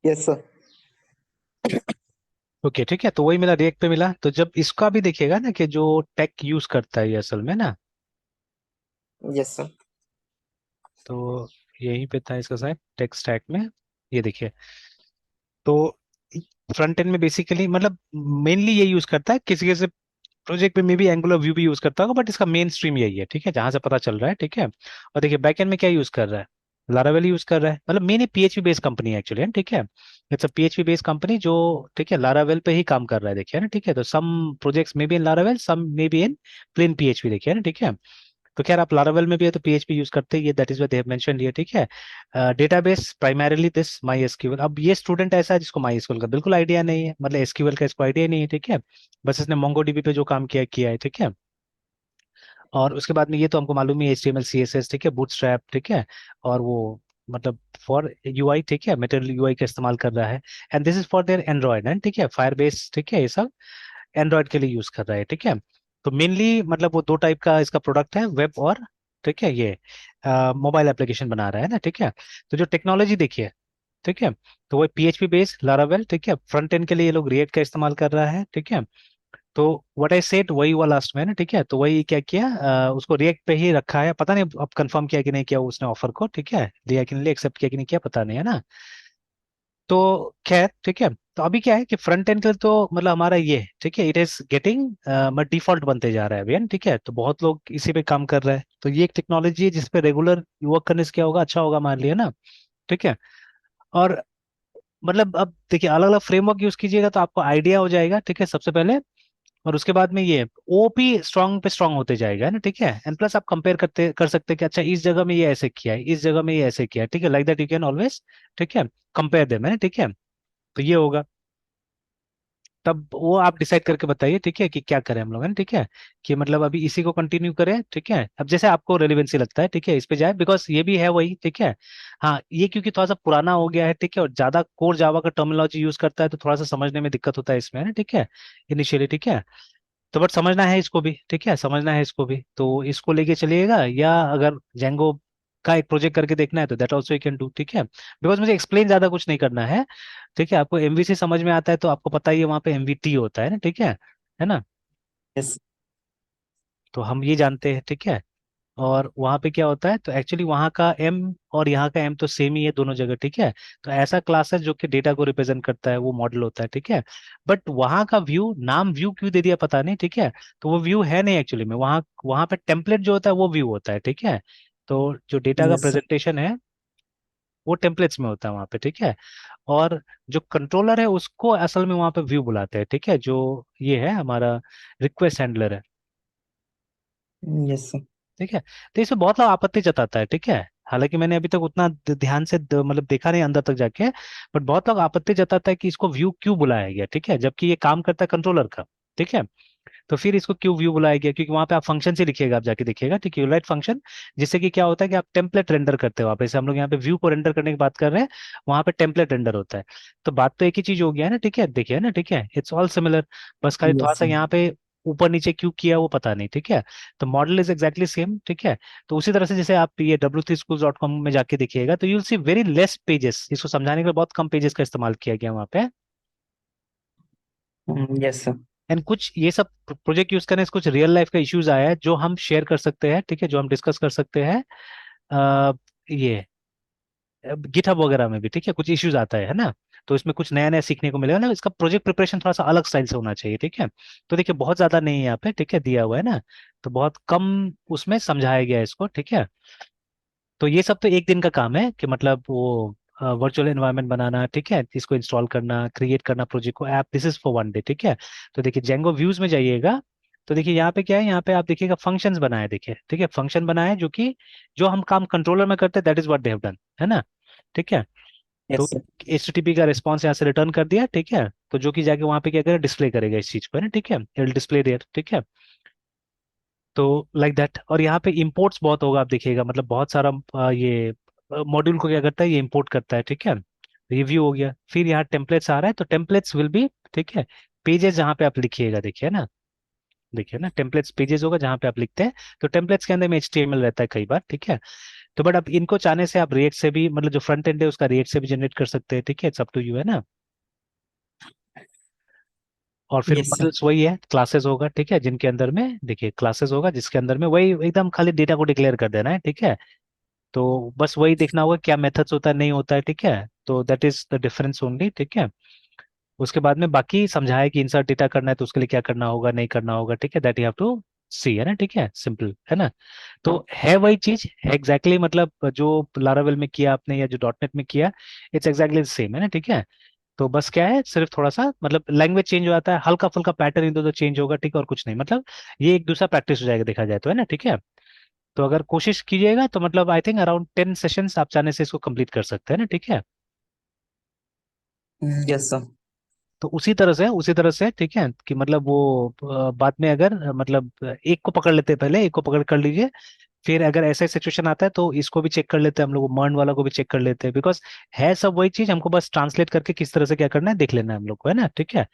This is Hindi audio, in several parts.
Yes sir. ओके ठीक है, तो वही मिला, रिएक्ट पे मिला। तो जब इसका भी देखिएगा ना कि जो टेक यूज करता है ये असल में ना, यस सर। तो यहीं पे था इसका शायद टेक स्टैक में। ये देखिए, तो फ्रंट एंड में बेसिकली मतलब मेनली ये यूज करता है, किसी किसी प्रोजेक्ट में मे भी एंगुलर व्यू भी यूज करता होगा, बट इसका मेन स्ट्रीम यही है, ठीक है, जहां से पता चल रहा है, ठीक है। और देखिए बैक एंड में क्या यूज कर रहा है, लारावेल यूज कर रहा है, मतलब मेन पीएचपी बेस्ड कंपनी है एक्चुअली, ठीक है। It's a PHP based company जो, ठीक है, लारावेल पे ही काम कर रहा है, देखिए ना, ठीक है। तो सम प्रोजेक्ट्स में भी इन लारावेल, सम में भी इन प्लेन पीएचपी, देखिए ना, ठीक है। तो खैर आप लारावेल में भी है तो पीएचपी यूज करते ही है, that is what they have mentioned here, ठीक है। Database primarily this my SQL. अब ये स्टूडेंट ऐसा है जिसको माई एसक्यूएल का बिल्कुल आइडिया नहीं है, मतलब एसक्यूएल का इसको आइडिया नहीं है, ठीक है। बस इसने मोंगोडीबी पे जो काम किया किया है, ठीक है। और उसके बाद में ये तो हमको मालूम ही है, HTML CSS, ठीक है, बूटस्ट्रैप, ठीक है। और वो मतलब फॉर यूआई, ठीक है, मेटेरियल यूआई का इस्तेमाल कर रहा है। And this is for their Android, and ठीक है, फायरबेस, ठीक है, ये सब एंड्रॉयड के लिए यूज कर रहा है, ठीक है। तो मेनली मतलब वो दो टाइप का इसका प्रोडक्ट है, वेब और, ठीक है, ये मोबाइल एप्लीकेशन बना रहा है ना, ठीक है। तो जो टेक्नोलॉजी देखिए, ठीक है, तो वो PHP बेस्ड लारावेल, ठीक है। फ्रंट एंड के लिए ये लोग रिएक्ट का इस्तेमाल कर रहा है, ठीक है। तो व्हाट आई सेड वही हुआ लास्ट में ना, ठीक है। तो वही क्या किया, उसको रिएक्ट पे ही रखा है, पता नहीं अब कंफर्म किया कि नहीं किया उसने ऑफर को, ठीक है, लिया कि नहीं लिया, एक्सेप्ट किया कि नहीं किया, पता नहीं है ना। तो खैर ठीक है, तो अभी क्या है कि फ्रंट एंड के लिए तो मतलब हमारा ये है, ठीक है, इट इज गेटिंग मतलब डिफॉल्ट बनते जा रहा है अभी, है ना, ठीक है। तो बहुत लोग इसी पे काम कर रहे हैं, तो ये एक टेक्नोलॉजी है जिस पे रेगुलर वर्क करने से क्या होगा, अच्छा होगा मान लिया ना, ठीक है। और मतलब अब देखिए अलग अलग फ्रेमवर्क यूज कीजिएगा तो आपको आइडिया हो जाएगा, ठीक है, सबसे पहले। और उसके बाद में ये ओपी स्ट्रांग पे स्ट्रांग होते जाएगा, है ना, ठीक है। एंड प्लस आप कंपेयर करते कर सकते हैं कि अच्छा इस जगह में ये ऐसे किया है, इस जगह में ये ऐसे किया है, ठीक है, like that you can always, ठीक है, कंपेयर देम, है ना, ठीक है। तो ये होगा, तब वो आप डिसाइड करके बताइए, ठीक है, कि क्या करें हम लोग, है ना, ठीक है। कि मतलब अभी इसी को कंटिन्यू करें, ठीक है, अब जैसे आपको रेलिवेंसी लगता है, ठीक है, इस पे जाए, बिकॉज ये भी है वही, ठीक है। हाँ ये क्योंकि थोड़ा सा पुराना हो गया है, ठीक है, और ज्यादा कोर जावा का टर्मिनोलॉजी यूज करता है तो थोड़ा सा समझने में दिक्कत होता है इसमें, है ना, ठीक है, इनिशियली, ठीक है। तो बट समझना है इसको भी, ठीक है, समझना है इसको भी, तो इसको लेके चलिएगा, या अगर जेंगो का एक प्रोजेक्ट करके देखना है तो that also you can do, ठीक है। बिकॉज मुझे एक्सप्लेन ज्यादा कुछ नहीं करना है, ठीक है। आपको MVC समझ में आता है तो आपको पता ही है वहाँ पे MVT होता है ना, ठीक है ना। यस। तो हम ये जानते हैं, ठीक है। और वहाँ पे क्या होता है, तो एक्चुअली वहाँ का M और यहाँ का M तो सेम ही है दोनों जगह, ठीक है। तो ऐसा क्लास है जो कि डेटा को रिप्रेजेंट करता है, वो मॉडल होता है, ठीक है। बट वहाँ का व्यू, नाम व्यू क्यों दे दिया पता नहीं, ठीक है। तो वो व्यू है नहीं एक्चुअली में, वहाँ वहाँ पे टेम्पलेट जो होता है वो व्यू होता है, ठीक है। तो जो डेटा का यस सर। प्रेजेंटेशन है वो टेम्पलेट्स में होता है वहाँ पे, ठीक है। और जो कंट्रोलर है उसको असल में वहाँ पे व्यू बुलाते हैं, ठीक है, जो ये है हमारा रिक्वेस्ट हैंडलर है, यस सर। ठीक है। तो इसमें बहुत लोग आपत्ति जताता है, ठीक है। हालांकि मैंने अभी तक उतना ध्यान से मतलब देखा नहीं अंदर तक जाके, बट बहुत लोग आपत्ति जताता है कि इसको व्यू क्यों बुलाया गया, ठीक है, जबकि ये काम करता है कंट्रोलर का, ठीक है। तो फिर इसको क्यों व्यू बुलाया गया, क्योंकि वहां पे आप फंक्शन से लिखिएगा, आप जाके देखिएगा, ठीक है, यूलाइट फंक्शन, जिससे कि क्या होता है कि आप टेम्पलेट रेंडर करते हो, आप जैसे हम लोग यहाँ पे व्यू को रेंडर करने की बात कर रहे हैं, वहां पे टेम्पलेट रेंडर होता है। तो बात तो एक ही चीज हो गया है ना, ठीक है, देखिए ना, ठीक है, इट्स ऑल सिमिलर। बस खाली थोड़ा यस सा सर। यहाँ पे ऊपर नीचे क्यों किया वो पता नहीं, ठीक है। तो मॉडल इज एग्जैक्टली सेम, ठीक है। तो उसी तरह से जैसे आप ये w3schools.com में जाके देखिएगा तो you'll see very less pages, इसको समझाने के लिए बहुत कम पेजेस का इस्तेमाल किया गया वहाँ पे। Yes sir. एंड कुछ ये सब प्रोजेक्ट यूज करने से कुछ रियल लाइफ का इश्यूज आया है जो हम शेयर कर सकते हैं, ठीक है, जो हम डिस्कस कर सकते हैं। ये गिटहब वगैरह में भी, ठीक है, कुछ इश्यूज आता है ना। तो इसमें कुछ नया नया सीखने को मिलेगा ना, इसका प्रोजेक्ट प्रिपरेशन थोड़ा सा अलग स्टाइल से होना चाहिए, ठीक है। तो देखिए बहुत ज्यादा नहीं है यहाँ पे, ठीक है, दिया हुआ है ना। तो बहुत कम उसमें समझाया गया है इसको, ठीक है। तो ये सब तो एक दिन का काम है कि मतलब वो वर्चुअल एनवायरनमेंट बनाना, ठीक है, इसको इंस्टॉल करना, क्रिएट करना प्रोजेक्ट को, app, this is for 1 day, ठीक है। तो देखिए जेंगो व्यूज में जाइएगा, तो देखिए यहाँ पे क्या है, यहाँ पे आप देखिएगा फंक्शंस बनाए, देखिए, ठीक है, फंक्शन बनाए जो कि जो हम काम कंट्रोलर में करते हैं that is what they have done, है ना, ठीक है। तो यस सर। HTTP का रिस्पॉन्स यहाँ से रिटर्न कर दिया, ठीक है। तो जो कि जाके वहाँ पे क्या करेगा, डिस्प्ले करेगा इस चीज को, है ना, ठीक है, इट डिस्प्ले देयर, ठीक है। तो लाइक दैट। और यहाँ पे इंपोर्ट्स बहुत होगा, आप देखिएगा, मतलब बहुत सारा ये मॉड्यूल को क्या करता है, ये इंपोर्ट करता है, ठीक है। रिव्यू हो गया, फिर यहाँ टेम्पलेट्स आ रहा है, तो टेम्पलेट्स विल बी, ठीक है, पेजेस जहाँ पे आप लिखिएगा, देखिए ना, देखिए ना, टेम्पलेट्स पेजेस होगा जहाँ पे आप लिखते हैं। तो टेम्पलेट्स के अंदर में HTML रहता है कई बार, ठीक है। तो बट अब इनको चाहने से आप रिएक्ट से भी, मतलब जो फ्रंट एंड है उसका रिएक्ट से भी जनरेट कर सकते हैं, ठीक है, इट्स अप टू यू, है ना। और फिर यस सर। मॉडल्स वही है, क्लासेस होगा, ठीक है, जिनके अंदर में देखिए क्लासेस होगा जिसके अंदर में वही एकदम खाली डेटा को डिक्लेयर कर देना है, ठीक है। तो बस वही देखना होगा क्या मेथड्स होता है, नहीं होता है, ठीक है। तो that is the difference only, ठीक है। उसके बाद में बाकी समझाया कि इंसर्ट डेटा करना है तो उसके लिए क्या करना होगा, नहीं करना होगा, ठीक है, दैट यू हैव टू सी, है ना, ठीक है, सिंपल है ना। तो है वही चीज है एग्जैक्टली, मतलब जो लारावेल में किया आपने या जो डॉट नेट में किया, इट्स एग्जैक्टली सेम, है ना, ठीक है। तो बस क्या है, सिर्फ थोड़ा सा मतलब लैंग्वेज चेंज हो जाता है, हल्का फुल्का पैटर्न इधर उधर चेंज होगा, ठीक है, और कुछ नहीं, मतलब ये एक दूसरा प्रैक्टिस हो जाएगा देखा जाए तो, है ना, ठीक है। तो अगर कोशिश कीजिएगा तो मतलब आई थिंक अराउंड 10 सेशंस आप चाहने से इसको कंप्लीट कर सकते हैं ना, ठीक है। Yes sir. तो उसी तरह से ठीक है कि मतलब वो बाद में अगर मतलब एक को पकड़ लेते हैं, पहले एक को पकड़ कर लीजिए, फिर अगर ऐसा सिचुएशन आता है तो इसको भी चेक कर लेते हैं हम लोग, मर्न वाला को भी चेक कर लेते हैं, बिकॉज है सब वही चीज, हमको बस ट्रांसलेट करके किस तरह से क्या करना है देख लेना है हम लोग को, है ना, ठीक है।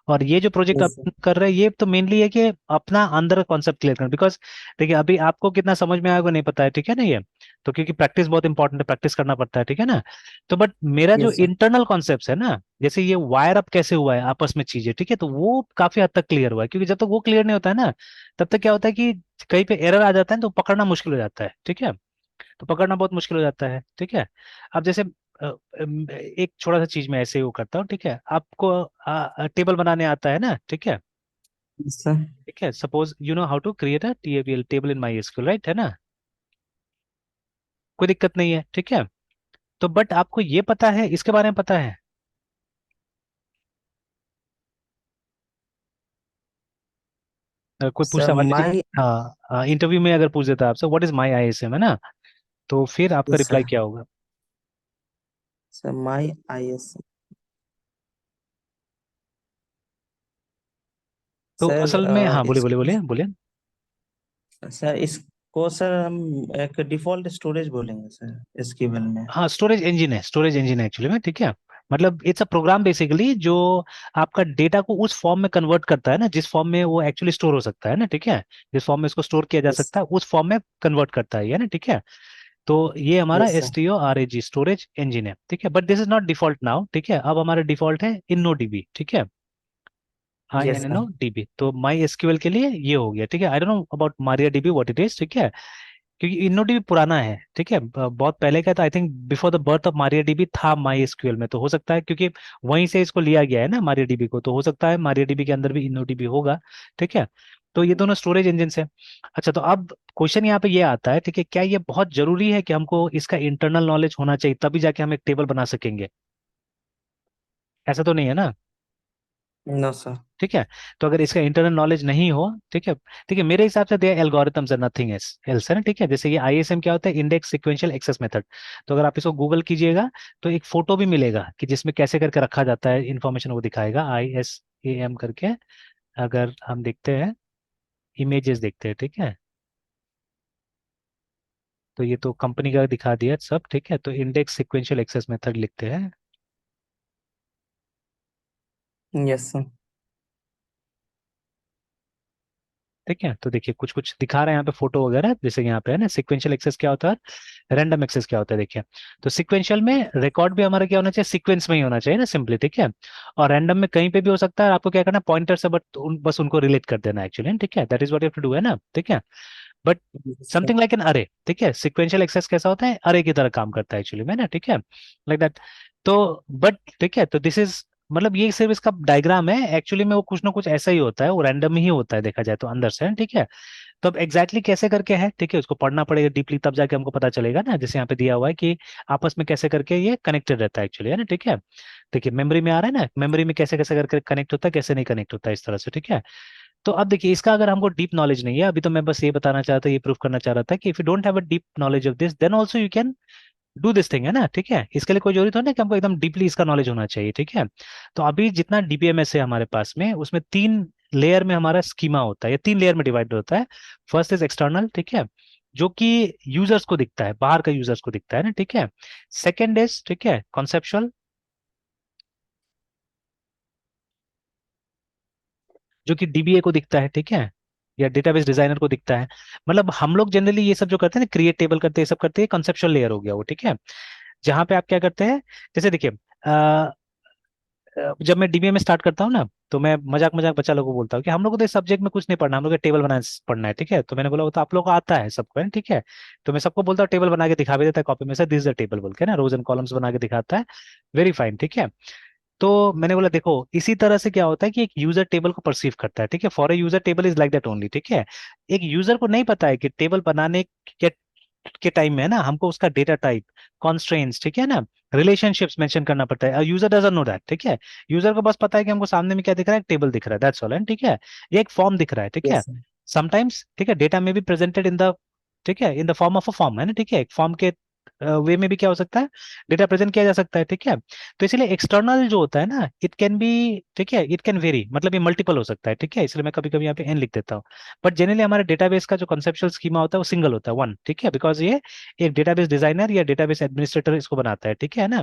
और ये जो प्रोजेक्ट आप यस सर। कर रहे हैं ये तो मेनली है कि अपना अंदर कॉन्सेप्ट क्लियर करना, बिकॉज देखिए अभी आपको कितना समझ में आएगा नहीं पता है, ठीक है ना, ये तो क्योंकि प्रैक्टिस बहुत इंपॉर्टेंट है, प्रैक्टिस करना पड़ता है, ठीक है ना। तो बट मेरा जो यस सर। इंटरनल कॉन्सेप्ट है ना, जैसे ये वायर अप कैसे हुआ है आपस में चीजें, ठीक है, तो वो काफी हद तक क्लियर हुआ है, क्योंकि जब तक वो क्लियर नहीं होता है ना, तब तक क्या होता है कि कहीं पे एरर आ जाता है तो पकड़ना मुश्किल हो जाता है, ठीक है। तो पकड़ना बहुत मुश्किल हो जाता है, ठीक है। अब जैसे एक छोटा सा चीज मैं ऐसे ही वो करता हूँ, ठीक है, आपको टेबल बनाने आता है ना, ठीक है। Yes sir. ठीक है, suppose you know how to create a table table in MySQL, right, है ना, कोई दिक्कत नहीं है, ठीक है। तो बट आपको ये पता है, इसके बारे में पता है, कोई सर पूछता मान लीजिए, माई। हाँ इंटरव्यू में अगर पूछ देता आपसे व्हाट इज माई आईएसएम, है ना, तो फिर आपका यस रिप्लाई सर। क्या होगा। Sir my I S. तो सर असल में हाँ, बोलिए इस बोलिए बोलिए बोलिए। सर इसको सर हम एक डिफॉल्ट स्टोरेज बोलेंगे सर एसक्यूएल में। हाँ, स्टोरेज इंजन है एक्चुअली में, ठीक है। मतलब इट्स अ प्रोग्राम बेसिकली जो आपका डेटा को उस फॉर्म में कन्वर्ट करता है ना जिस फॉर्म में वो एक्चुअली स्टोर हो सकता है ना, ठीक है, जिस फॉर्म में इसको स्टोर किया जा यस। सकता है उस फॉर्म में कन्वर्ट करता है ये ना, ठीक है। तो ये हमारा yes S sir. T O R A G storage engine है, ठीक है, but this is not default now, ठीक है, अब हमारा डिफॉल्ट है इनो डीबी, ठीक है, आई यस एन एन सर। ओ डीबी। तो माई एसक्यूएल के लिए ये हो गया, ठीक है, I don't know about Maria dB what it is, ठीक है, क्योंकि इन्नोडीबी पुराना है, ठीक है, बहुत पहले का था, I think before the birth of MariaDB था माई एसक्यूएल में, तो हो सकता है क्योंकि वहीं से इसको लिया गया है ना मारियाडीबी को, तो हो सकता है मारियाडीबी के अंदर भी इन्नोडीबी होगा, ठीक है। तो ये दोनों स्टोरेज इंजन है। अच्छा, तो अब क्वेश्चन यहाँ पे ये आता है, ठीक है, क्या ये बहुत जरूरी है कि हमको इसका इंटरनल नॉलेज होना चाहिए तभी जाके हम एक टेबल बना सकेंगे, ऐसा तो नहीं है ना, नो सर। ठीक है। तो अगर इसका इंटरनल नॉलेज नहीं हो, ठीक है, मेरे हिसाब से दे एल्गोरिथम्स आर नथिंग एल्स, है ना, ठीक है। जैसे ये आईएसएम क्या होता है, इंडेक्स सीक्वेंशियल एक्सेस मेथड, तो अगर आप इसको गूगल कीजिएगा तो एक फोटो भी मिलेगा कि जिसमें कैसे करके रखा जाता है इन्फॉर्मेशन, वो दिखाएगा ISAM करके, अगर हम देखते हैं, इमेजेस देखते हैं, ठीक है, तो ये तो कंपनी का दिखा दिया सब, ठीक है, तो इंडेक्स सीक्वेंशियल एक्सेस मेथड लिखते हैं, यस सर। ठीक है। तो देखिए कुछ कुछ दिखा रहे हैं यहाँ पे फोटो वगैरह, जैसे यहाँ पे है ना सिक्वेंशियल एक्सेस क्या होता है, रैंडम एक्सेस क्या होता है, देखिए। तो सिक्वेंशियल में रिकॉर्ड भी हमारा क्या होना चाहिए, सीक्वेंस में ही होना चाहिए ना, सिंपली, ठीक है। और रैंडम में कहीं पे भी हो सकता है, आपको क्या करना है पॉइंटर से बस उनको रिलेट कर देना एक्चुअली, ठीक है, that is what you have to do, है ना, ठीक है। But yes sir. Something like an अरे, ठीक है, सिक्वेंशियल एक्सेस कैसा होता है, अरे की तरह काम करता है एक्चुअली में ना, ठीक है, लाइक दैट। तो बट ठीक है, तो दिस इज मतलब ये सिर्फ इसका डायग्राम है, एक्चुअली में वो कुछ ना कुछ ऐसा ही होता है, वो रैंडम ही होता है देखा जाए तो अंदर से, ठीक है। तो अब एग्जैक्टली कैसे करके है, ठीक है, उसको पढ़ना पड़ेगा डीपली, तब जाके हमको पता चलेगा ना, जैसे यहाँ पे दिया हुआ है कि आपस में कैसे करके ये कनेक्टेड रहता है एक्चुअली, है ना, ठीक है। देखिए मेमोरी में आ रहा है ना, मेमोरी में कैसे कैसे करके कनेक्ट होता है, कैसे नहीं कनेक्ट होता है, इस तरह से, ठीक है। तो अब देखिए इसका अगर हमको डीप नॉलेज नहीं है, अभी तो मैं बस ये बताना चाहता ये प्रूफ करना चाह रहा था कि if you don't have a deep knowledge of this then also you can do this thing, है ना, ठीक है। इसके लिए कोई जरूरी तो नहीं कि हमको एकदम डीपली इसका नॉलेज होना चाहिए, ठीक है। तो अभी जितना डीबीएमएस है हमारे पास में, उसमें 3 लेयर में हमारा स्कीमा होता है, या 3 लेयर में डिवाइड होता है। फर्स्ट इज एक्सटर्नल, ठीक है, जो कि यूजर्स को दिखता है, बाहर का यूजर्स को दिखता है ना, ठीक है। सेकेंड इज, ठीक है, कॉन्सेप्चुअल, जो कि डीबीए को दिखता है, ठीक है। या डेटाबेस डिजाइनर को दिखता है। मतलब हम लोग जनरली ये सब जो करते हैं ना, क्रिएट टेबल करते हैं, ये सब करते हैं, कंसेप्चुअल लेयर हो गया वो, ठीक है। जहाँ पे आप क्या करते हैं, जैसे देखिए जब मैं डीबीए में स्टार्ट करता हूँ ना, तो मैं मजाक मजाक बच्चा लोगों को बोलता हूँ कि हम लोग को तो इस सब्जेक्ट में कुछ नहीं पढ़ना, हम लोग को टेबल बनाना पढ़ना है, ठीक है। तो मैंने बोला वो तो आप लोग को आता है सबको, है ना, ठीक है। तो मैं सबको बोलता हूँ, टेबल बना के दिखा भी देता है कॉपी में से, दिस द टेबल बोल के ना, रोज एंड कॉलम्स बना के दिखाता है, वेरी फाइन, ठीक है। तो मैंने बोला देखो इसी तरह से क्या होता है कि एक यूजर टेबल को परसीव करता है, ठीक है। For a user table is like that only, ठीक है। एक यूजर को नहीं पता है कि टेबल बनाने के टाइम में है ना, हमको उसका डेटा टाइप, कॉन्स्ट्रेंट्स, ठीक है ना, रिलेशनशिप्स मेंशन करना पड़ता है। यूजर डजंट नो दैट, ठीक है। यूजर को बस पता है कि हमको सामने में क्या दिख रहा है, टेबल दिख रहा है, दैट्स ऑल, है, ठीक है। ये एक फॉर्म दिख रहा है, ठीक है। Yes sir. समटाइम्स, ठीक है, डेटा में भी प्रेजेंटेड इन द, ठीक है, in the form of a form, है ना, ठीक है। एक फॉर्म के वे में भी क्या हो सकता है, डेटा प्रेजेंट किया जा सकता है, ठीक है। तो इसलिए एक्सटर्नल जो होता है ना, इट कैन बी, ठीक है, इट कैन वेरी, मतलब ये मल्टीपल हो सकता है, ठीक है। इसलिए मैं कभी कभी यहाँ पे एन लिख देता हूँ। बट जनरली हमारे डेटाबेस का जो कंसेप्चुअल स्कीमा होता है वो सिंगल होता है, वन, ठीक है, बिकॉज ये एक डेटाबेस डिजाइनर या डेटाबेस एडमिनिस्ट्रेटर इसको बनाता है, ठीक है ना,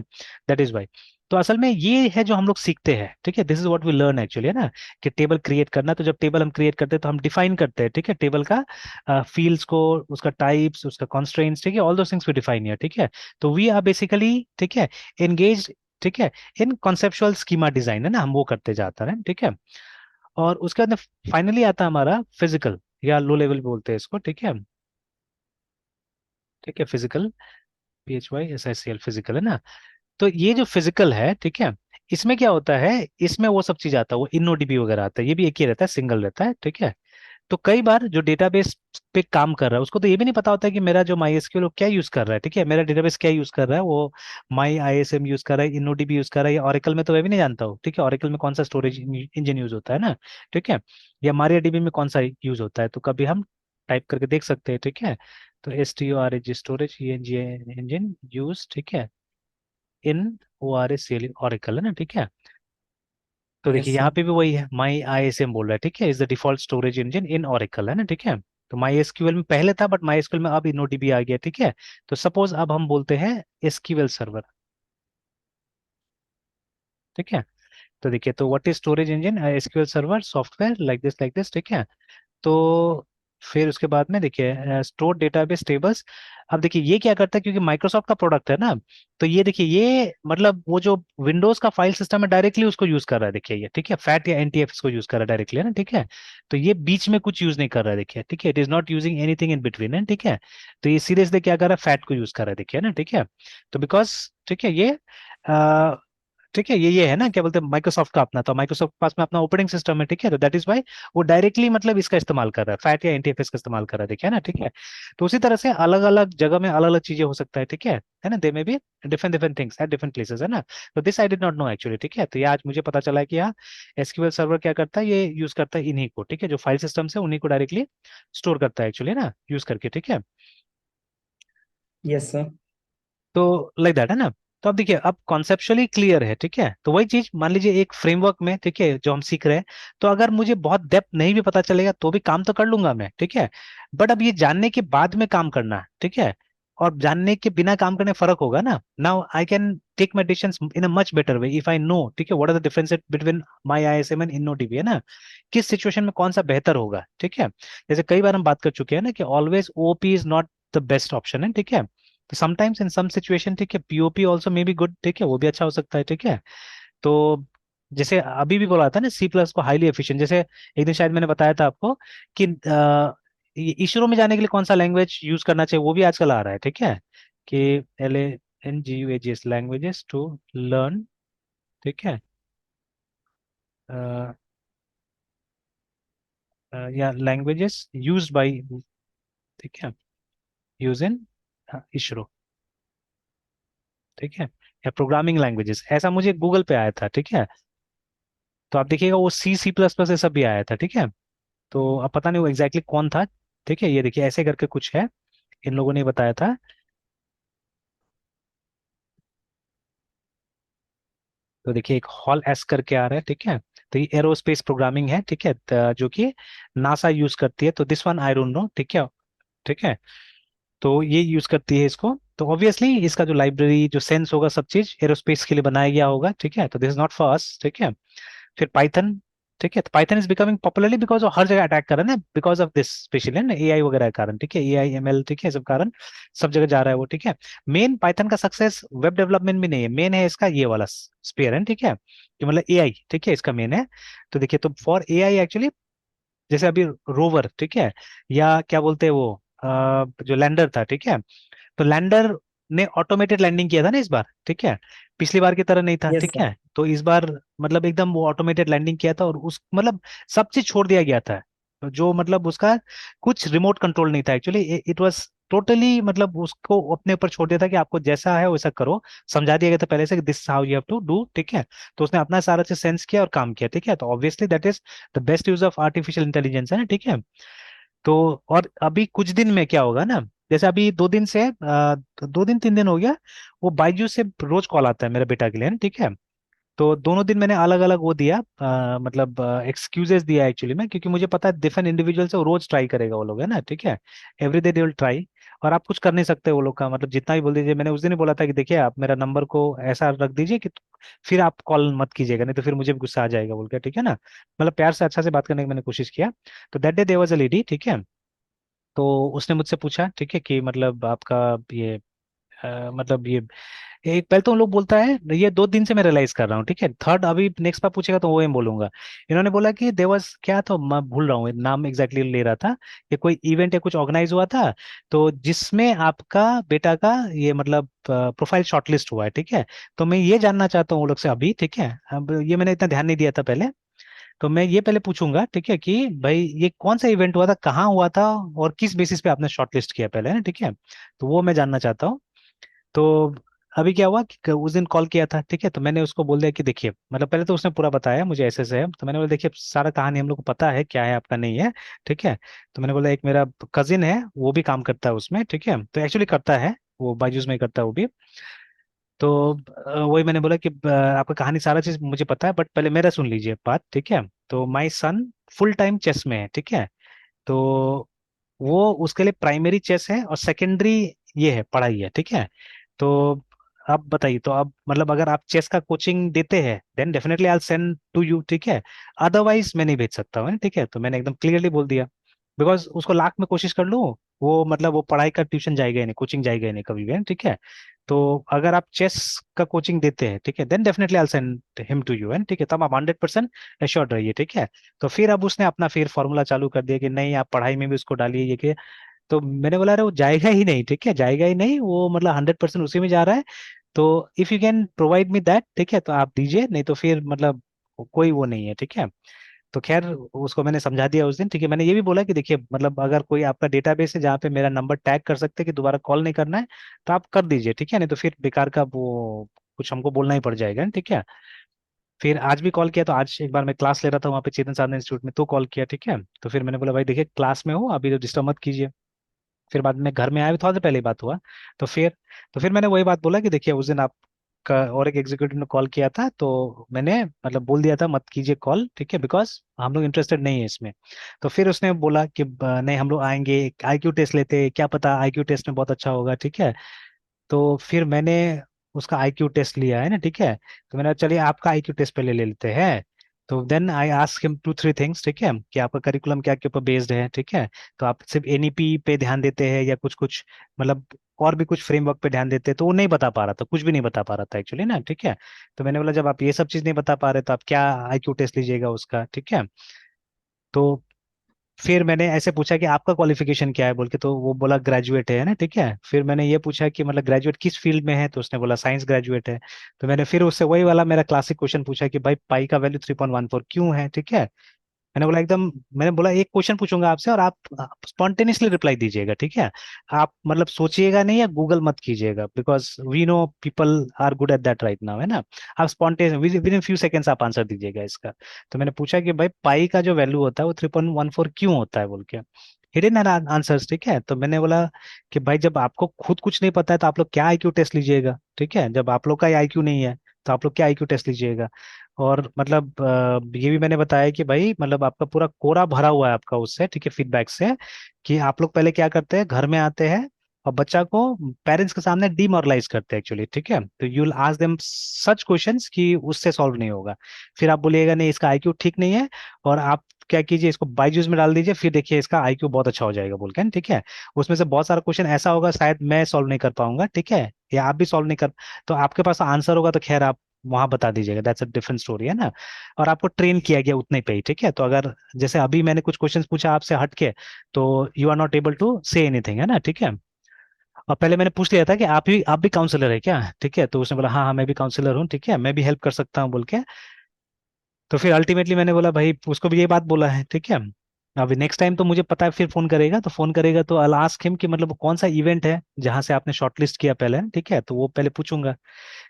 दैट इज वाई। तो असल में ये है जो हम लोग सीखते हैं, ठीक है, this is what we learn actually, है ना, कि टेबल क्रिएट करना। तो जब टेबल हम क्रिएट करते हैं तो हम डिफाइन करते हैं, ठीक है, टेबल का फील्ड्स को, उसका टाइप्स, उसका कॉन्स्ट्रेंट्स, ठीक है, all those things we define here, ठीक है। तो वी आर बेसिकली, ठीक है, एंगेज, ठीक है, इन कॉन्सेप्चुअल स्कीमा डिजाइन, है ना, हम वो करते जाते हैं, ठीक है। और उसके बाद फाइनली आता है हमारा फिजिकल, या लो लेवल बोलते हैं इसको, ठीक है, ठीक है, फिजिकल, PHYSICL, फिजिकल, है ना। तो ये जो फिजिकल है, ठीक है, इसमें क्या होता है, इसमें वो सब चीज आता है, वो इनोडीबी वगैरह आता है, ये भी एक ही रहता है, सिंगल रहता है, ठीक है। तो कई बार जो डेटाबेस पे काम कर रहा है उसको तो ये भी नहीं पता होता है कि मेरा जो माई एसक्यूएल क्या यूज कर रहा है, ठीक है, मेरा डेटाबेस क्या यूज कर रहा है, वो माई ISM यूज कर रहा है, इनोडीबी यूज कर रहा है, या ओरेकल में तो मैं भी नहीं जानता हूँ, ठीक है, ओरेकल में कौन सा स्टोरेज इंजन यूज होता है ना, ठीक है, या मारियाडीबी में कौन सा यूज होता है, तो कभी हम टाइप करके देख सकते हैं, ठीक है। तो STORAG स्टोरेज इंजन यूज, ठीक है, इन ORACL ओरेकल, है ना, ठीक है। तो देखिए यस यहाँ सर। पे भी वही है, माई ISM बोल रहा है, ठीक है, is the default storage engine in Oracle, है ना, ठीक है। तो माई एसक्यूएल में पहले था, बट माई एसक्यूएल में अब इनोडीबी आ गया, ठीक है। तो सपोज अब हम बोलते हैं एसक्यूएल सर्वर, ठीक है। तो देखिए, तो what is storage engine, SQL server software like this, ठीक है। तो फिर उसके बाद में देखिए स्टोर डेटाबेस टेबल्स। अब देखिए ये क्या करता है, क्योंकि माइक्रोसॉफ्ट का प्रोडक्ट है ना, तो ये देखिए ये मतलब वो जो विंडोज का फाइल सिस्टम है डायरेक्टली उसको यूज कर रहा है, देखिए ये, ठीक है, फैट या NTFS को यूज कर रहा है डायरेक्टली, है ना, ठीक है। तो ये बीच में कुछ यूज नहीं कर रहा है, देखिए, ठीक है, it is not using anything in between, है, ठीक है। तो ये सीरियसली क्या कर रहा है, फैट को यूज कर रहा है, देखिए ना, ठीक है। तो बिकॉज, ठीक है, ये ठीक है, ये है ना, क्या बोलते हैं, माइक्रोसॉफ्ट का अपना, तो माइक्रोसॉफ्ट के पास में अपना ऑपरेटिंग सिस्टम है, ठीक है, तो दैट इज वाई वो डायरेक्टली मतलब इसका इस्तेमाल कर रहा है, फैट या NTFS का इस्तेमाल कर रहा है, देखिए ना, ठीक है। तो उसी तरह से अलग अलग जगह में अलग अलग चीजें हो सकता है, ठीक है ना, दे में भी different different things at different places, है ना। तो this I did not know actually, ठीक है। तो ये आज मुझे पता चला है कि हाँ, SQL सर्वर क्या करता है, ये यूज करता है इन्हीं को, ठीक है, जो फाइल सिस्टम से उन्हीं को डायरेक्टली स्टोर करता है एक्चुअली ना, यूज करके, ठीक है। Yes sir. तो लाइक दैट, है ना। तो अब देखिए, अब कॉन्सेप्चुअली क्लियर है, ठीक है। तो वही चीज मान लीजिए एक फ्रेमवर्क में, ठीक है, जो हम सीख रहे हैं, तो अगर मुझे बहुत डेप्थ नहीं भी पता चलेगा तो भी काम तो कर लूंगा मैं, ठीक है। बट अब ये जानने के बाद में काम करना है, ठीक है, और जानने के बिना काम करने फर्क होगा ना। Now I can take my decisions in a much better way if I know, ठीक है, what are the differences between my ISM and InnoDB, है ना, किस सिचुएशन में कौन सा बेहतर होगा, ठीक है। जैसे कई बार हम बात कर चुके हैं ना कि always OOP is not the best option है, ठीक है। तो समटाइम्स इन सम सिचुएशन, ठीक है, POP also may be good, ठीक है, वो भी अच्छा हो सकता है, ठीक है। तो जैसे अभी भी बोला था ना, C+ को हाईली एफिशिएंट, जैसे एक दिन शायद मैंने बताया था आपको कि इसरो में जाने के लिए कौन सा लैंग्वेज यूज करना चाहिए, वो भी आजकल आ रहा है, ठीक है, कि LANGUAGES लैंग्वेजेस टू लर्न, ठीक है, अ, या लैंग्वेजेस यूज बाई, ठीक है, यूज इन इसरो, ठीक है, या प्रोग्रामिंग लैंग्वेजेस, ऐसा मुझे गूगल पे आया था, ठीक है। तो आप देखिएगा वो C++ ये सब भी आया था, ठीक है। तो अब पता नहीं वो एग्जैक्टली कौन था, ठीक है, ये देखिए ऐसे करके कुछ है, इन लोगों ने बताया था। तो देखिए एक हॉल एस करके आ रहा है, ठीक है। तो ये एरोस्पेस प्रोग्रामिंग है, ठीक है, जो कि नासा यूज करती है, तो this one I don't know, ठीक है, ठीक है। तो ये यूज करती है इसको, तो ऑब्वियसली इसका जो लाइब्रेरी, जो सेंस होगा, सब चीज एरोस्पेस के लिए बनाया गया होगा, ठीक है। तो this is not for us, ठीक है। फिर पाइथन, ठीक है। तो Python is becoming popularly because हर जगह अटैक कर रहा है ना, बिकॉज ऑफ दिस स्पेशली है ना, एआई वगैरह के कारण, ठीक है, एआई एमएल, ठीक है, सब कारण सब जगह जा रहा है वो, ठीक है। मेन पाइथन का सक्सेस वेब डेवलपमेंट में नहीं है, मेन है इसका ये वाला स्पेयर है, ठीक है, कि मतलब एआई, ठीक है, इसका मेन है। तो देखिए, तो फॉर एआई एक्चुअली, जैसे अभी रोवर, ठीक है, या क्या बोलते हैं वो, जो लैंडर था, ठीक है, तो लैंडर ने ऑटोमेटेड लैंडिंग किया था ना इस बार, ठीक है, पिछली बार की तरह नहीं था, यस ठीक सर। है। तो इस बार मतलब एकदम वो ऑटोमेटेड लैंडिंग किया था, और उस मतलब सब चीज छोड़ दिया गया था, जो मतलब उसका कुछ रिमोट कंट्रोल नहीं था एक्चुअली, इट वाज टोटली, मतलब उसको अपने ऊपर छोड़ दिया था कि आपको जैसा है वैसा करो, समझा दिया गया था पहले से कि this how you have to do, ठीक है। तो उसने अपना सारा चीज सेंस किया और काम किया, ठीक है। तो obviously that is the best use of artificial intelligence है ना, ठीक है। तो और अभी कुछ दिन में क्या होगा ना, जैसे अभी 2 दिन से 2 दिन 3 दिन हो गया, वो बायजू से रोज कॉल आता है मेरे बेटा के लिए ना, ठीक है। तो दोनों दिन मैंने अलग अलग वो दिया, मतलब एक्सक्यूजेस दिया एक्चुअली में, क्योंकि मुझे पता है डिफरेंट इंडिविजुअल से वो रोज ट्राई करेगा वो लोग, है ना, ठीक है, every day they will try. और आप कुछ कर नहीं सकते वो लोग का, मतलब जितना भी बोल दीजिए, मैंने उस दिन ही बोला था कि देखिए आप मेरा नंबर को ऐसा रख दीजिए कि फिर आप कॉल मत कीजिएगा, नहीं तो फिर मुझे भी गुस्सा आ जाएगा बोल के, ठीक है ना, मतलब प्यार से अच्छा से बात करने की मैंने कोशिश किया। तो that day there was a lady, ठीक है। तो उसने मुझसे पूछा, ठीक है, कि मतलब आपका ये मतलब ये एक पहले तो उन लोग बोलता है, ये 2 दिन से मैं रियलाइज कर रहा हूँ, ठीक है, थर्ड अभी नेक्स्ट बार पूछेगा तो वो ही बोलूंगा। इन्होंने बोला कि देयर वाज क्या, तो मैं भूल रहा हूँ नाम एग्जैक्टली ले रहा था, कि कोई इवेंट या कुछ ऑर्गेनाइज हुआ था, तो जिसमें आपका बेटा का ये मतलब प्रोफाइल शॉर्टलिस्ट हुआ है, ठीक है। तो मैं ये जानना चाहता हूँ वो लोग से अभी, ठीक है, अब ये मैंने इतना ध्यान नहीं दिया था पहले, तो मैं ये पहले पूछूंगा, ठीक है, कि भाई ये कौन सा इवेंट हुआ था, कहाँ हुआ था, और किस बेसिस पे आपने शॉर्टलिस्ट किया पहले, है ना, ठीक है। तो वो मैं जानना चाहता हूँ। तो अभी क्या हुआ कि उस दिन कॉल किया था, ठीक है, तो मैंने उसको बोल दिया कि देखिए, मतलब पहले तो उसने पूरा बताया मुझे ऐसे से है, तो मैंने बोला देखिए सारा कहानी हम लोग को पता है क्या है आपका नहीं है, ठीक है। तो मैंने बोला एक मेरा कजिन है वो भी काम करता है उसमें, ठीक है, तो एक्चुअली करता है वो बायजूस में ही करता है वो भी। तो वही मैंने बोला कि आपका कहानी सारा चीज मुझे पता है, बट पहले मेरा सुन लीजिए बात, ठीक है। तो माई सन फुल टाइम चेस में है, ठीक है। तो वो उसके लिए प्राइमरी चेस है और सेकेंडरी ये है पढ़ाई है, ठीक है। तो अब बताइए, तो अब मतलब अगर आप चेस का कोचिंग देते हैं then definitely I send to you, ठीक है, अदरवाइज मैं नहीं भेज सकता हूँ, ठीक है। तो मैंने एकदम क्लियरली बोल दिया, बिकॉज उसको लाख में कोशिश कर लूँ, वो मतलब वो पढ़ाई का ट्यूशन जाएगा ही नहीं, कोचिंग जाएगा ही नहीं कभी भी, ठीक है। तो अगर आप चेस का कोचिंग देते हैं, ठीक है, then definitely I send him to you, है ठीक है, तब आप 100% एश्योर्ड रहिए, ठीक है। तो फिर अब उसने अपना फिर फॉर्मूला चालू कर दिया कि नहीं आप पढ़ाई में भी उसको डालिए ये कि, तो मैंने बोला अरे वो जाएगा ही नहीं, ठीक है, जाएगा ही नहीं, वो मतलब 100% उसी में जा रहा है। तो if you can provide me that, ठीक है, तो आप दीजिए, नहीं तो फिर मतलब कोई वो नहीं है, ठीक है। तो खैर उसको मैंने समझा दिया उस दिन, ठीक है। मैंने ये भी बोला कि देखिए मतलब अगर कोई आपका डेटाबेस है जहाँ पे मेरा नंबर टैग कर सकते हैं कि दोबारा कॉल नहीं करना है, तो आप कर दीजिए, ठीक है, नहीं तो फिर बेकार का वो कुछ हमको बोलना ही पड़ जाएगा, ठीक है। फिर आज भी कॉल किया, तो आज एक बार मैं क्लास ले रहा था वहाँ पे चेतन साधना इंस्टीट्यूट में, तो कॉल किया, ठीक है। तो फिर मैंने बोला भाई देखिए क्लास में हो अभी, तो डिस्टर्ब मत कीजिए। फिर बाद में घर में आया, भी थोड़ा देर पहले ही बात हुआ। तो फिर तो फिर मैंने वही बात बोला कि देखिए उस दिन आप का और एक एग्जीक्यूटिव ने कॉल किया था, तो मैंने मतलब बोल दिया था मत कीजिए कॉल, ठीक है, बिकॉज हम लोग इंटरेस्टेड नहीं है इसमें। तो फिर उसने बोला कि नहीं हम लोग आएंगे, आईक्यू टेस्ट लेते, क्या पता आईक्यू टेस्ट में बहुत अच्छा होगा, ठीक है। तो फिर मैंने उसका आईक्यू टेस्ट लिया है ना, ठीक है। तो मैंने चलिए आपका आईक्यू टेस्ट पहले ले लेते हैं। तो then I ask him 2 3 things, ठीक है, कि आपका करिकुलम क्या के ऊपर बेस्ड है, ठीक है। तो आप सिर्फ एनईपी पे ध्यान देते हैं या कुछ कुछ मतलब और भी कुछ फ्रेमवर्क पे ध्यान देते हैं, तो वो नहीं बता पा रहा था, कुछ भी नहीं बता पा रहा था एक्चुअली ना, ठीक है। तो मैंने बोला जब आप ये सब चीज नहीं बता पा रहे तो आप क्या आईक्यू टेस्ट लीजिएगा उसका, ठीक है। तो फिर मैंने ऐसे पूछा कि आपका क्वालिफिकेशन क्या है बोल के, तो वो बोला ग्रेजुएट है ना, ठीक है। फिर मैंने ये पूछा कि मतलब ग्रेजुएट किस फील्ड में है, तो उसने बोला साइंस ग्रेजुएट है। तो मैंने फिर उससे वही वाला मेरा क्लासिक क्वेश्चन पूछा कि भाई पाई का वैल्यू 3.14 क्यों है, ठीक है। मैंने बोला एकदम, मैंने बोला एक क्वेश्चन पूछूंगा आपसे और आप स्पॉन्टेनियसली रिप्लाई दीजिएगा, ठीक है। आप मतलब सोचिएगा नहीं या गूगल मत कीजिएगा, because we know people are good at that right now, है ना। आप spontaneous within few seconds आप आंसर दीजिएगा इसका। तो मैंने पूछा कि भाई पाई का जो वैल्यू होता है वो 3.14 क्यों होता है बोल के, हिडन आंसर्स, ठीक है। तो मैंने बोला कि भाई जब आपको खुद कुछ नहीं पता है तो आप लोग क्या आईक्यू टेस्ट लीजिएगा, ठीक है, जब आप लोग का आईक्यू नहीं है तो आप लोग क्या आईक्यू टेस्ट लीजिएगा। और मतलब ये भी मैंने बताया कि भाई मतलब आपका पूरा कोरा भरा हुआ है आपका उससे, ठीक है, फीडबैक से, कि आप लोग पहले क्या करते हैं घर में आते हैं और बच्चा को पेरेंट्स के सामने डिमोरलाइज करते हैं एक्चुअली, ठीक है। तो you will ask them such questions कि उससे सॉल्व नहीं होगा। फिर आप बोलिएगा नहीं इसका आईक्यू ठीक नहीं है, और आप क्या कीजिए इसको बायजूस में डाल दीजिए, फिर देखिए इसका आईक्यू बहुत अच्छा हो जाएगा बोल के, ठीक है। उसमें से बहुत सारा क्वेश्चन ऐसा होगा शायद मैं सॉल्व नहीं कर पाऊंगा, ठीक है, या आप भी सॉल्व नहीं कर, तो आपके पास आंसर होगा तो खैर आप वहां बता दीजिएगा, दैट्स अ डिफरेंट स्टोरी, है ना। और आपको ट्रेन किया गया उतने पे ही, ठीक है। तो अगर जैसे अभी मैंने कुछ क्वेश्चंस पूछा आपसे हट के, तो you are not able to say anything, है ना, ठीक है। और पहले मैंने पूछ लिया था कि आप भी काउंसलर है क्या, ठीक है। तो उसने बोला हाँ हाँ मैं भी काउंसलर हूँ, ठीक है, मैं भी हेल्प कर सकता हूँ बोल के। तो फिर अल्टीमेटली मैंने बोला भाई उसको भी ये बात बोला है, ठीक है। अभी नेक्स्ट टाइम तो मुझे पता है फिर फोन करेगा तो आई आस्क हिम कि मतलब वो कौन सा इवेंट है जहां से आपने शॉर्टलिस्ट किया पहले, ठीक है, तो वो पहले पूछूंगा,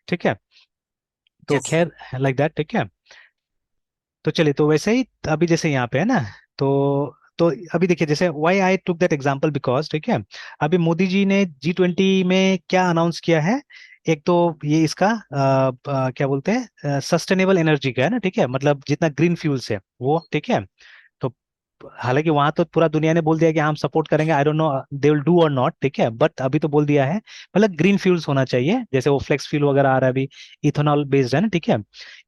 ठीक है। तो यस खैर लाइक दैट, ठीक है। तो चलिए, तो वैसे ही अभी जैसे यहाँ पे है ना, तो अभी देखिए जैसे why I took that example because, ठीक है, अभी मोदी जी ने G20 में क्या अनाउंस किया है। एक तो ये इसका क्या बोलते हैं सस्टेनेबल एनर्जी का है ना, ठीक है, मतलब जितना ग्रीन फ्यूल्स है वो, ठीक है। तो हालांकि वहां तो पूरा दुनिया ने बोल दिया कि हम सपोर्ट करेंगे, I don't know they will do और नॉट, ठीक है, बट अभी तो बोल दिया है मतलब ग्रीन फ्यूल्स होना चाहिए, जैसे वो फ्लेक्स फ्यूल वगैरह आ रहा है अभी, इथेनॉल बेस्ड है ना, ठीक है,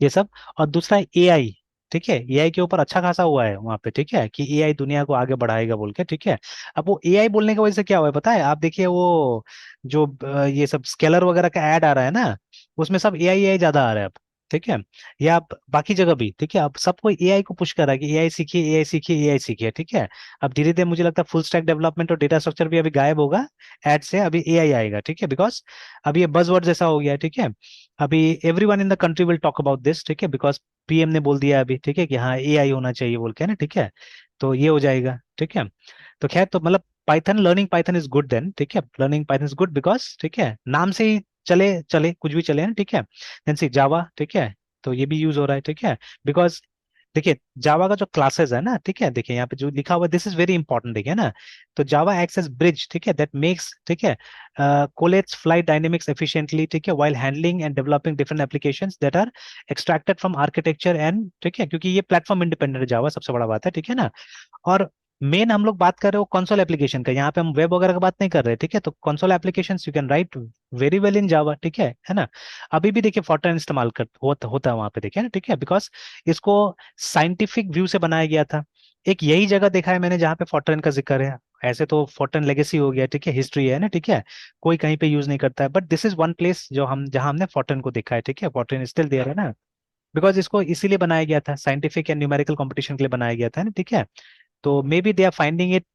ये सब। और दूसरा एआई, ठीक है, एआई के ऊपर अच्छा खासा हुआ है वहां पे, ठीक है, कि एआई दुनिया को आगे बढ़ाएगा बोल के, ठीक है। अब वो एआई बोलने की वजह से क्या हुआ है पता है, आप देखिए वो जो ये सब स्केलर वगैरह का ऐड आ रहा है ना, उसमें सब एआई एआई ज्यादा आ रहा है अब, ठीक है। या आप बाकी जगह भी, ठीक है, अब सबको एआई को पुश कर रहा है कि एआई सीखिए एआई सीखिए एआई सीखिए, ठीक है। अब धीरे धीरे मुझे लगता है फुल स्टैक डेवलपमेंट और डेटा स्ट्रक्चर भी अभी गायब होगा एड से, अभी एआई आएगा, ठीक है, बिकॉज अभी ये बजवर्ड जैसा हो गया है, ठीक है। अभी everyone in the country will talk about this, ठीक है, बिकॉज पीएम ने बोल दिया अभी, ठीक है, कि हाँ एआई होना चाहिए बोल के ना, ठीक है। तो ये हो जाएगा, ठीक है। तो खैर तो मतलब Python, learning Python is good then, ठीक है, learning Python is good because, ठीक है, नाम से ही चले चले कुछ भी चले ना, ठीक है। देन सी जावा, ठीक है, तो ये भी यूज हो रहा है, ठीक है, बिकॉज देखिए जावा का जो क्लासेस है ना, ठीक है, देखिए यहाँ पे जो लिखा हुआ है दिस इज वेरी इंपॉर्टेंट, देखिए ना। तो जावा एक्ट्स एज ब्रिज, ठीक है, दैट मेक्स, ठीक है, कोलेट्स फ्लाइट डायनेमिक्स एफिशिएंटली, ठीक है, while handling and developing different applications that are extracted from architecture and, ठीक है, क्योंकि ये प्लेटफॉर्म इंडिपेंडेंट है जावा, सबसे बड़ा बात है, ठीक है ना। और मेन हम लोग बात कर रहे हो कंसोल एप्लीकेशन का, यहाँ पे हम वेब वगैरह का बात नहीं कर रहे, ठीक है। तो console application you can write very well in Java, ठीक है ना। अभी भी देखिए फॉर्ट्रन इस्तेमाल होता है वहां पे, देखिए ना, ठीक है, बिकॉज इसको साइंटिफिक व्यू से बनाया गया था। एक यही जगह देखा है मैंने जहाँ पे फॉर्ट्रन का जिक्र है, ऐसे तो फॉर्ट्रन लेगेसी हो गया, ठीक है, हिस्ट्री है ना, ठीक है, कोई कहीं पे यूज नहीं करता है, but this is one place जो हम जहाँ हमने फॉर्ट्रन को देखा है, ठीक है, फॉर्ट्रन स्टिल देयर है ना, बिकॉज इसको इसीलिए बनाया गया था, साइंटिफिक एंड न्यूमेरिकल कंपटीशन के लिए बनाया गया था ना, ठीक है। तो maybe they are finding it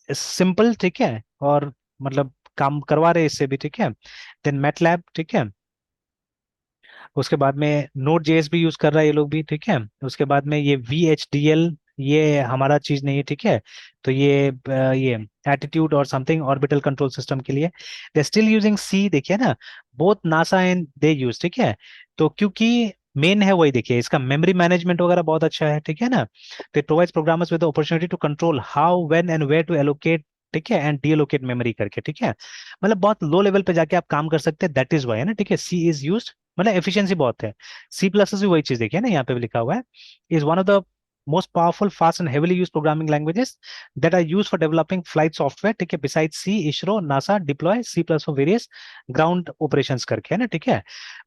simple, ठीक है, और मतलब काम करवा रहे हैं इससे भी, ठीक है। देन मैटलैब, ठीक है, उसके बाद में नोड जेएस भी यूज कर रहा है ये लोग भी, ठीक है। उसके बाद में ये VHDL, ये हमारा चीज नहीं है, ठीक है। तो ये एटीट्यूड और समथिंग ऑर्बिटल कंट्रोल सिस्टम के लिए दे स्टिल यूजिंग सी, देखिए ना, both NASA and they use, ठीक है। तो क्योंकि मेन है वही, देखिए इसका मेमोरी मैनेजमेंट वगैरह बहुत अच्छा है, ठीक है ना। तो provides programmers with the opportunity to control how when and where to allocate, ठीक है, एंड डीएलोकेट मेमोरी करके, ठीक है। मतलब बहुत लो लेवल पे जाके आप काम कर सकते हैं, दैट इज वाई है ना, ठीक है, सी इज यूज्ड, मतलब एफिशिएंसी बहुत है। C++ भी वही चीज देखिए ना, यहाँ पे भी लिखा हुआ है, is one of the most powerful fast and heavily use programming languages that are use for developing flight software, ठीक है, beside C ISRO NASA deploy C+ for various ground operations करके, है ना, ठीक है।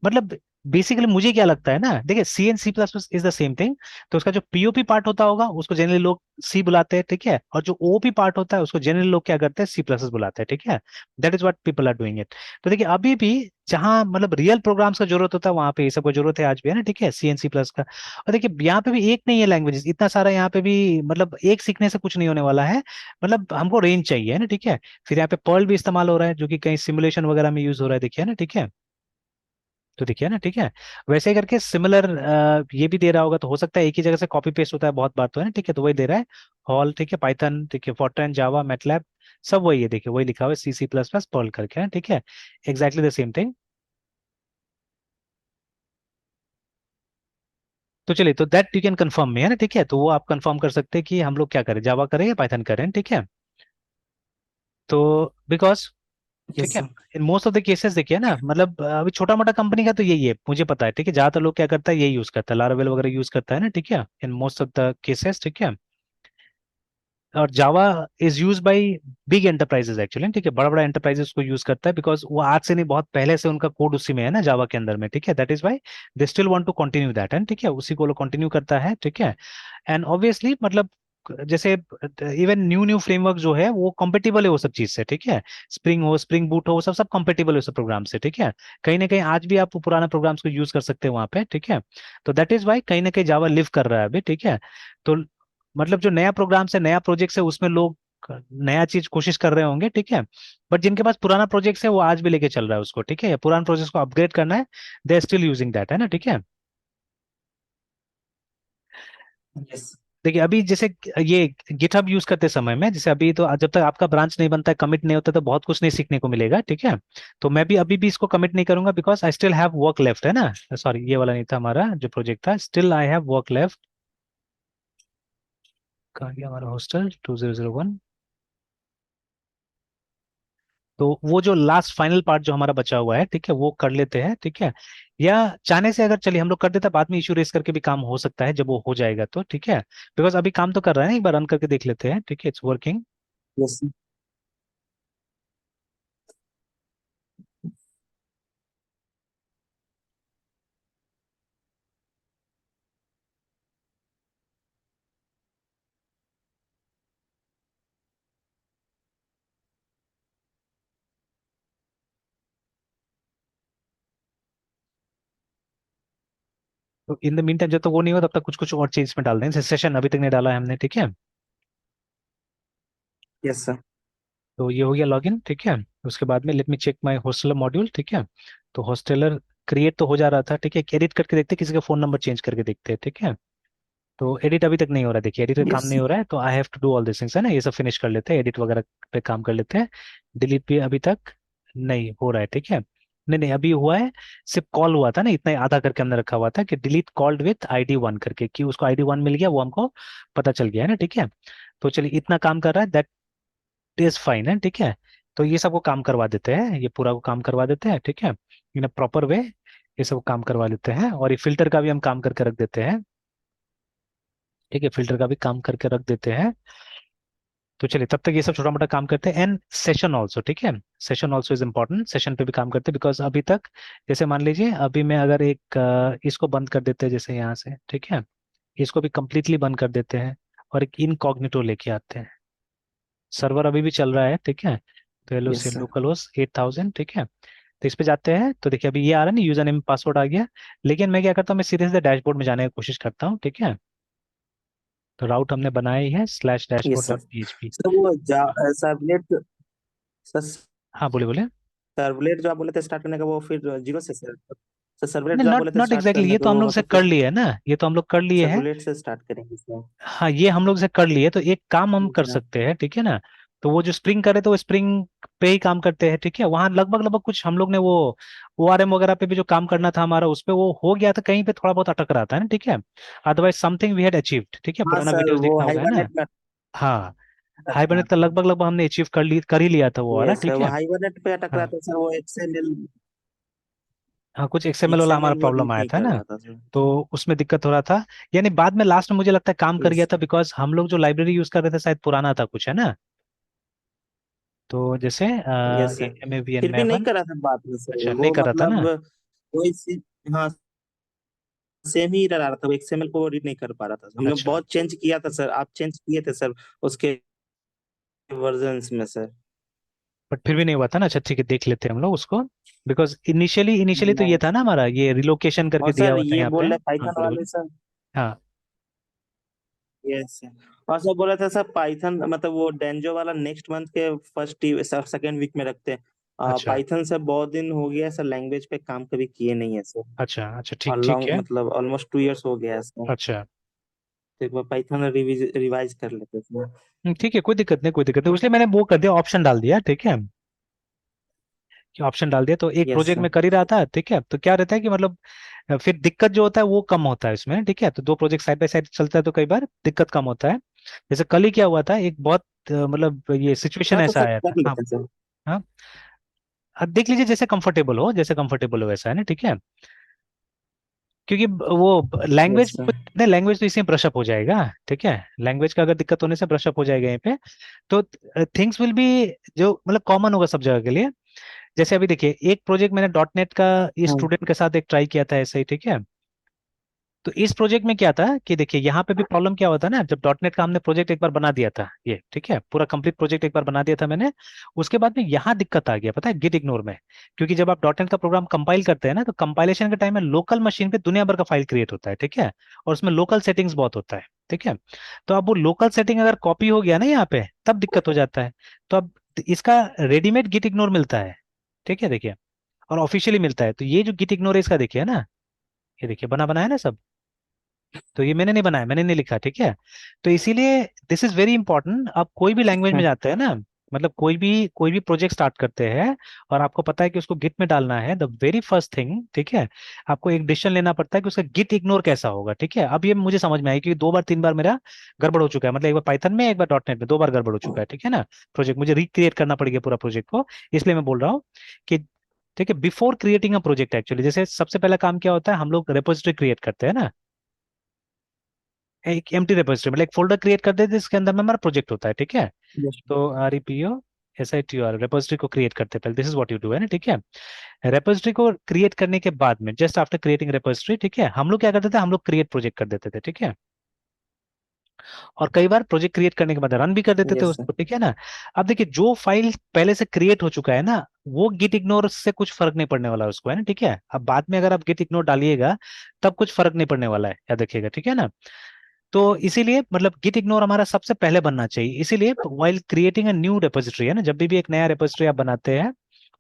मतलब बेसिकली मुझे क्या लगता है ना, देखिए C and C++ is the same thing. तो उसका जो पीओपी पार्ट होता होगा उसको जनरली लोग सी बुलाते हैं, ठीक है, और जो ओपी पार्ट होता है उसको जनरली लोग क्या करते हैं, C++ बुलाते हैं, ठीक है। That is what people are doing it. तो देखिए अभी भी जहां मतलब रियल प्रोग्राम्स का जरूरत होता है वहां पे ये सब का जरूरत है आज भी, है ना, ठीक है, C++ का। और देखिए यहाँ पे भी एक नहीं है लैंग्वेजेस, इतना सारा यहाँ पे भी, मतलब एक सीखने से कुछ नहीं होने वाला है, मतलब हमको रेंज चाहिए, है ना, ठीक है। फिर यहाँ पे पर्ल भी इस्तेमाल हो रहा है जो कि कहीं सिमुलेशन वगैरह में यूज हो रहा है, देखिए ना, ठीक है। तो देखिए ना, ठीक है, वैसे ही करके सिमिलर ये भी दे रहा होगा, तो हो सकता है एक ही जगह से कॉपी पेस्ट होता है बहुत बार, तो है ना, ठीक है, तो वही दे रहा है। हॉल, ठीक है, पाइथन, ठीक है, फॉर्ट्रन, जावा, मैटलैब, सब वही है, देखिए वही लिखा हुआ है, C++ पर्ल करके, है, ठीक है, एग्जैक्टली द सेम थिंग। तो चलिए, तो दैट यू कैन कंफर्म में, है ना, ठीक है, तो वो आप कंफर्म कर सकते हैं कि हम लोग क्या करें, जावा करें या पाइथन करें, ठीक है। तो बिकॉज, ठीक यस है, sir. In most of the cases देखिए ना, मतलब अभी छोटा मोटा कंपनी का तो यही है मुझे पता है, ठीक है, ज्यादातर लोग क्या करता है यही यूज करता है, लारावेल वगैरह यूज करता है ना, ठीक है, in most of the cases, ठीक है। और Java is use by big enterprises actually, ठीक है, बड़ा बड़ा एंटरप्राइजेस को यूज करता है, बिकॉज वो आज से नहीं, बहुत पहले से उनका कोड उसी में है ना जावा के अंदर में, ठीक है, that is why they still want to continue that, and ठीक है, उसी को लोग कंटिन्यू करता है, ठीक है। एंड ऑब्वियसली मतलब जैसे इवन न्यू न्यू फ्रेमवर्क जो है वो कंपेटेबल है वो सब चीज से, ठीक है, स्प्रिंग हो, स्प्रिंग बूट हो, वो सब सब कंपेटेबल है उस प्रोग्राम से, ठीक है। कहीं ना कहीं आज भी आप पुराना प्रोग्राम्स को यूज कर सकते हैं वहां पे, ठीक है। तो दैट इज वाई कहीं ना कहीं जावा लिव कर रहा है अभी, ठीक है। तो मतलब जो नया प्रोग्राम से नया प्रोजेक्ट है उसमें लोग नया चीज कोशिश कर रहे होंगे, ठीक है। बट जिनके पास पुराना प्रोजेक्ट है वो आज भी लेके चल रहा है उसको, ठीक है, पुराना प्रोजेक्ट को अपग्रेड करना है, they are still using that, है ना, ठीक है। यस। देखिए अभी जैसे ये गिटहब यूज करते समय में, जैसे अभी तो जब तक आपका ब्रांच नहीं बनता है, कमिट नहीं होता, तो बहुत कुछ नहीं सीखने को मिलेगा, ठीक है। तो मैं भी अभी भी इसको कमिट नहीं करूंगा, because I still have work left, है ना। सॉरी, ये वाला नहीं था हमारा जो प्रोजेक्ट था, still I have work left. कहाँ गया हमारा हॉस्टल 2001। तो वो जो लास्ट फाइनल पार्ट जो हमारा बचा हुआ है, ठीक है, वो कर लेते हैं, ठीक है। या चाहने से अगर चलिए हम लोग कर देते हैं, बाद में इशू रेस करके भी काम हो सकता है जब वो हो जाएगा तो, ठीक है। बिकॉज अभी काम तो कर रहा है ना, एक बार रन करके देख लेते हैं, ठीक है, इट्स वर्किंग। यस। तो इन द मीन टाइम जब तक वो नहीं हुआ तब तक कुछ कुछ और चीज में डाल दें, सेशन अभी तक नहीं डाला है हमने, ठीक है। Yes sir. तो ये हो गया लॉगिन, ठीक है। उसके बाद में let me check my hostler module, ठीक है। तो होस्टलर क्रिएट तो हो जा रहा था, ठीक है, एडिट करके देखते हैं, किसी का फोन नंबर चेंज करके देखते हैं, ठीक है। तो एडिट अभी तक नहीं हो रहा है, देखिए एडिट का काम यस। नहीं हो रहा है, तो I have to do all this things, है ना, ये सब फिनिश कर लेते हैं, एडिट वगैरह पे काम कर लेते हैं। डिलीट भी अभी तक नहीं हो रहा है, ठीक है। नहीं नहीं, अभी हुआ है, सिर्फ कॉल हुआ था ना, इतना ही आधा करके हमने रखा हुआ था कि डिलीट कॉल्ड विथ ID 1 करके, कि उसको ID 1 मिल गया, वो हमको पता चल गया है ना, ठीक है। तो चलिए इतना काम कर रहा है, दैट इज फाइन है, ठीक है। तो ये सबको काम करवा देते हैं, ये पूरा को काम करवा देते हैं, ठीक है, इन अ प्रॉपर वे, ये सब काम करवा लेते हैं, और ये फिल्टर का भी हम काम करके रख देते हैं, ठीक है, फिल्टर का भी काम करके रख देते हैं। तो चलिए तब तक ये सब छोटा मोटा काम करते हैं, एंड सेशन ऑल्सो, ठीक है, session also is important, session पे भी काम करते हैं, बिकॉज अभी तक जैसे मान लीजिए अभी मैं अगर एक इसको बंद कर देते हैं जैसे यहाँ से, ठीक है, इसको भी कंप्लीटली बंद कर देते हैं, और एक इनकॉग्निटो लेके आते हैं, सर्वर अभी भी चल रहा है, ठीक है। तो एल ओ यस सी सर। लोकल होस्ट 8000, ठीक है। तो इस पे जाते हैं, तो देखिए अभी ये आ रहा है ना, यूजर नेम पासवर्ड आ गया, लेकिन मैं क्या करता हूँ, मैं सीधे सीधे डैशबोर्ड में जाने की कोशिश करता हूँ, ठीक है। तो राउट हमने बनाया ही है, slash dashboard yes sir. Dot P H P. Sir वो सर्वलेट, सर हाँ बोले बोले। सर्वलेट जो आप बोले थे स्टार्ट करने का, वो फिर जीरो से सर। सर सर्वलेट नहीं, जो आप नॉट बोले थे नॉट स्टार्ट एग्जैक्टली, करने ये का, तो हम वो लोग से मतलब कर फिर लिए है ना, ये तो हम लोग कर लिए हैं। सर्वलेट से स्टार्ट करेंगे सर। हाँ ये हम लोग से कर लिए, तो एक काम हम कर अच्छा। सकते हैं, ठीक है ना। तो वो जो स्प्रिंग करे तो वो स्प्रिंग पे ही काम करते हैं, ठीक है, वहां लगभग लगभग कुछ हम लोग ने वो ORM वगैरह पे भी जो काम करना था हमारा, उस पे वो हो गया था, कहीं पे थोड़ा बहुत अटक रहा था ना, ठीक है। Otherwise something we had achieved, ठीक है, हाँ पुराना सर, वीडियोस वो देखना होगा, है ना। हाइबरनेट में हाँ, अटक रहा हाइबरनेट का था। लगभग लगभग हमने अचीव कर ही लिया था वो वाला, यस सर, ठीक वो है। हाइबरनेट पे अटक रहा हाँ था सर, वो एक्सएमएल, हाँ, कुछ XML वाला हमारा एक्सएमएल वो प्रॉब्लम रीड आया नहीं था कर ना, रहा था सर। तो उसमें दिक्कत हो रहा था। यानी बाद में लास्ट में मुझे लगता है काम कर यस गया था, सर। बिकॉज हम लोग जो लाइब्रेरी यूज कर रहे थे शायद पुराना था कुछ, है ना। तो जैसे यस सर। AMAVN फिर भी नहीं Maven। करा था बाद में सर, अच्छा नहीं वो कर रहा था मतलब ना। वही हाँ, सेम ही रहा था, वो एक्सएमएल को रीड नहीं कर पा रहा था, हम लोग अच्छा, बहुत चेंज किया था सर, आप चेंज किए थे सर उसके वर्जन्स में सर। बट फिर भी नहीं हुआ था ना, अच्छा ठीक है, देख लेते हैं हम लोग उसको, बिकॉज इनिशियली इनिशियली तो ये नहीं था ना सर। हमारा, ये रिलोकेशन करके और दिया सर हुआ था ये यहाँ पे। बोल रहे हाँ पाइथन बोले वाले बोले। सर। हाँ यस सर। और सर बोला था सर पाइथन मतलब वो डेंजो वाला नेक्स्ट मंथ के फर्स्ट सेकेंड वीक में रखते हैं, अच्छा पाइथन से बहुत दिन हो गया है सर, लैंग्वेज पे काम कभी किए नहीं है सर। अच्छा अच्छा, ठीक और ठीक लॉन्ग है। मतलब ऑलमोस्ट 2 इयर्स हो गया है सर। अच्छा तो एक बार पाइथन रिवाइज कर लेते हैं सर। ठीक है, कोई दिक्कत नहीं, कोई दिक्कत नहीं, इसलिए मैंने वो कर दिया, ऑप्शन डाल दिया, ठीक है, कि ऑप्शन डाल दिया, तो एक यस प्रोजेक्ट सर। में कर ही रहा था, ठीक है। तो क्या रहता है कि मतलब फिर दिक्कत जो होता है वो कम होता है इसमें, ठीक है। तो दो प्रोजेक्ट साइड बाय साइड चलता है तो कई बार दिक्कत कम होता है। जैसे कल ही क्या हुआ था, एक बहुत मतलब ये सिचुएशन हाँ तो ऐसा सर आया था, कर हाँ। लेते हैं सर। हाँ, अब देख लीजिए जैसे कंफर्टेबल हो, जैसे कंफर्टेबल हो वैसा, है ना, ठीक है। क्योंकि वो यस लैंग्वेज, सर। लैंग्वेज तो इसी में ब्रशअप हो जाएगा, ठीक है, लैंग्वेज का अगर दिक्कत होने से ब्रशअप हो जाएगा यहीं पे। तो थिंग्स विल बी, जो मतलब कॉमन होगा सब जगह के लिए। जैसे अभी देखिए, एक प्रोजेक्ट मैंने डॉट नेट का इस हाँ। स्टूडेंट के साथ एक ट्राई किया था ऐसे ही, ठीक है। तो इस प्रोजेक्ट में क्या था कि देखिए यहाँ पे भी प्रॉब्लम क्या होता है ना, जब डॉट नेट का हमने प्रोजेक्ट एक बार बना दिया था ये, ठीक है, पूरा कंप्लीट प्रोजेक्ट एक बार बना दिया था मैंने, उसके बाद में यहाँ दिक्कत आ गया, पता है, गिट इग्नोर में। क्योंकि जब आप डॉट नेट का प्रोग्राम कंपाइल करते हैं ना, तो कंपाइलेशन के टाइम में लोकल मशीन पे दुनिया भर का फाइल क्रिएट होता है, ठीक है, और उसमें लोकल सेटिंग्स बहुत होता है, ठीक है। तो अब वो लोकल सेटिंग अगर कॉपी हो गया ना यहाँ पे, तब दिक्कत हो जाता है। तो अब इसका रेडीमेड गिट इग्नोर मिलता है, ठीक है, देखिए, और ऑफिशियली मिलता है। तो ये जो गिट इग्नोर है इसका देखिए ना, ये देखिए बना बनाया ना सब। तो ये मैंने नहीं बनाया, मैंने नहीं लिखा, ठीक है। तो इसीलिए दिस इज वेरी इंपॉर्टेंट। आप कोई भी लैंग्वेज में हाँ। जाते हैं ना, मतलब कोई भी प्रोजेक्ट स्टार्ट करते हैं, और आपको पता है कि उसको गिट में डालना है, द वेरी फर्स्ट थिंग, ठीक है, आपको एक डिसीजन लेना पड़ता है कि उसका गिट इग्नोर कैसा होगा, ठीक है। अब ये मुझे समझ में आया, क्योंकि 2 बार 3 बार मेरा गड़बड़ हो चुका है, मतलब एक बार पाइथन में, एक बार डॉट नेट में, 2 बार गड़बड़ हो चुका है, ठीक है ना। प्रोजेक्ट मुझे रिक्रिएट करना पड़ गया पूरा प्रोजेक्ट को। इसलिए मैं बोल रहा हूँ कि, ठीक है, before creating a project, actually जैसे सबसे पहला काम क्या होता है, हम लोग रेपोजिटरी क्रिएट करते हैं ना, एक एम्प्टी रेपोजिटरी, मतलब एक फोल्डर क्रिएट कर देते हैं जिसके अंदर में हमारा प्रोजेक्ट होता है, ठीक है। यस। तो REPO SITUR रेपोजिटरी को क्रिएट करते हैं पहले, this is what you do है ना, ठीक है। रेपोजिटरी को क्रिएट करने के बाद में, जस्ट आफ्टर क्रिएटिंग रेपोजिटरी, ठीक है, हम लोग क्या करते थे, हम लोग क्रिएट प्रोजेक्ट कर देते थे, ठीक है। और कई बार प्रोजेक्ट क्रिएट करने के बाद रन भी कर देते थे यस सर। उसको, ठीक है ना। अब देखिए, जो फाइल पहले से क्रिएट हो चुका है ना, वो गिट इग्नोर से कुछ फर्क नहीं पड़ने वाला है उसको, है ना, ठीक है। अब बाद में अगर आप गिट इग्नोर डालिएगा, तब कुछ फर्क नहीं पड़ने वाला है, याद रखिएगा, ठीक है ना। तो इसीलिए मतलब गिट इग्नोर हमारा सबसे पहले बनना चाहिए। इसीलिए while creating a new repository, है ना, जब भी एक नया रेपोजिटरी आप बनाते हैं,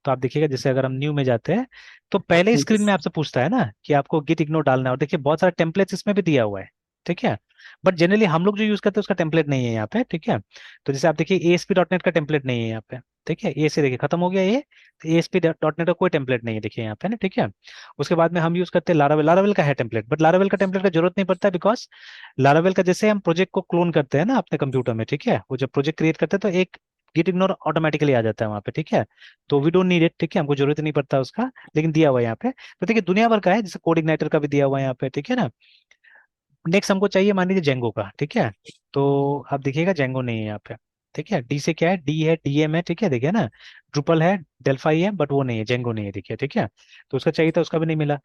तो आप देखिएगा, जैसे अगर हम न्यू में जाते हैं, तो पहले ही स्क्रीन यस। में आपसे पूछता है ना कि आपको गिट इग्नोर डालना है, और देखिए बहुत सारा टेम्पलेट्स इसमें भी दिया हुआ है, ठीक है। बट जनरली हम लोग जो यूज करते हैं उसका टेम्पलेट नहीं है यहाँ पे, ठीक है। तो जैसे आप देखिए, ASP.NET का टेम्पलेट नहीं है यहाँ पे, ठीक है, ए से देखिए खत्म हो गया ये। तो ASP.NET का कोई टेम्पलेट नहीं है, देखिए यहाँ पे ना, ठीक है। उसके बाद में हम यूज करते हैं लारावेल, लारावेल का है टेम्पलेट, बट लारावेल का टेम्पलेट का जरूरत नहीं पड़ता, बिकॉज लारावेल का जैसे हम प्रोजेक्ट को क्लोन करते हैं ना अपने कंप्यूटर में, ठीक है, वो जब प्रोजेक्ट क्रिएट करते हैं तो एक गिट इग्नोर ऑटोमेटिकली आ जाता है वहाँ पे, ठीक है। तो वी डोंट नीड इट, ठीक है, हमको जरूरत नहीं पड़ता उसका, लेकिन दिया हुआ है यहाँ पे। तो देखिए दुनिया भर का है, जैसे कोड इग्नाइटर का भी दिया हुआ है यहाँ पे, ठीक है ना। नेक्स्ट हमको चाहिए, मान लीजिए जेंगो का, ठीक है। तो आप देखिएगा जेंगो नहीं है यहाँ पे, ठीक है। डी से क्या है, डी है, डीएम है, ठीक है, देखिए ना। ड्रुपल है, डेल्फाई है, बट वो नहीं है, जेंगो नहीं है, देखिए, ठीक है। तो उसका चाहिए था, उसका भी नहीं मिला।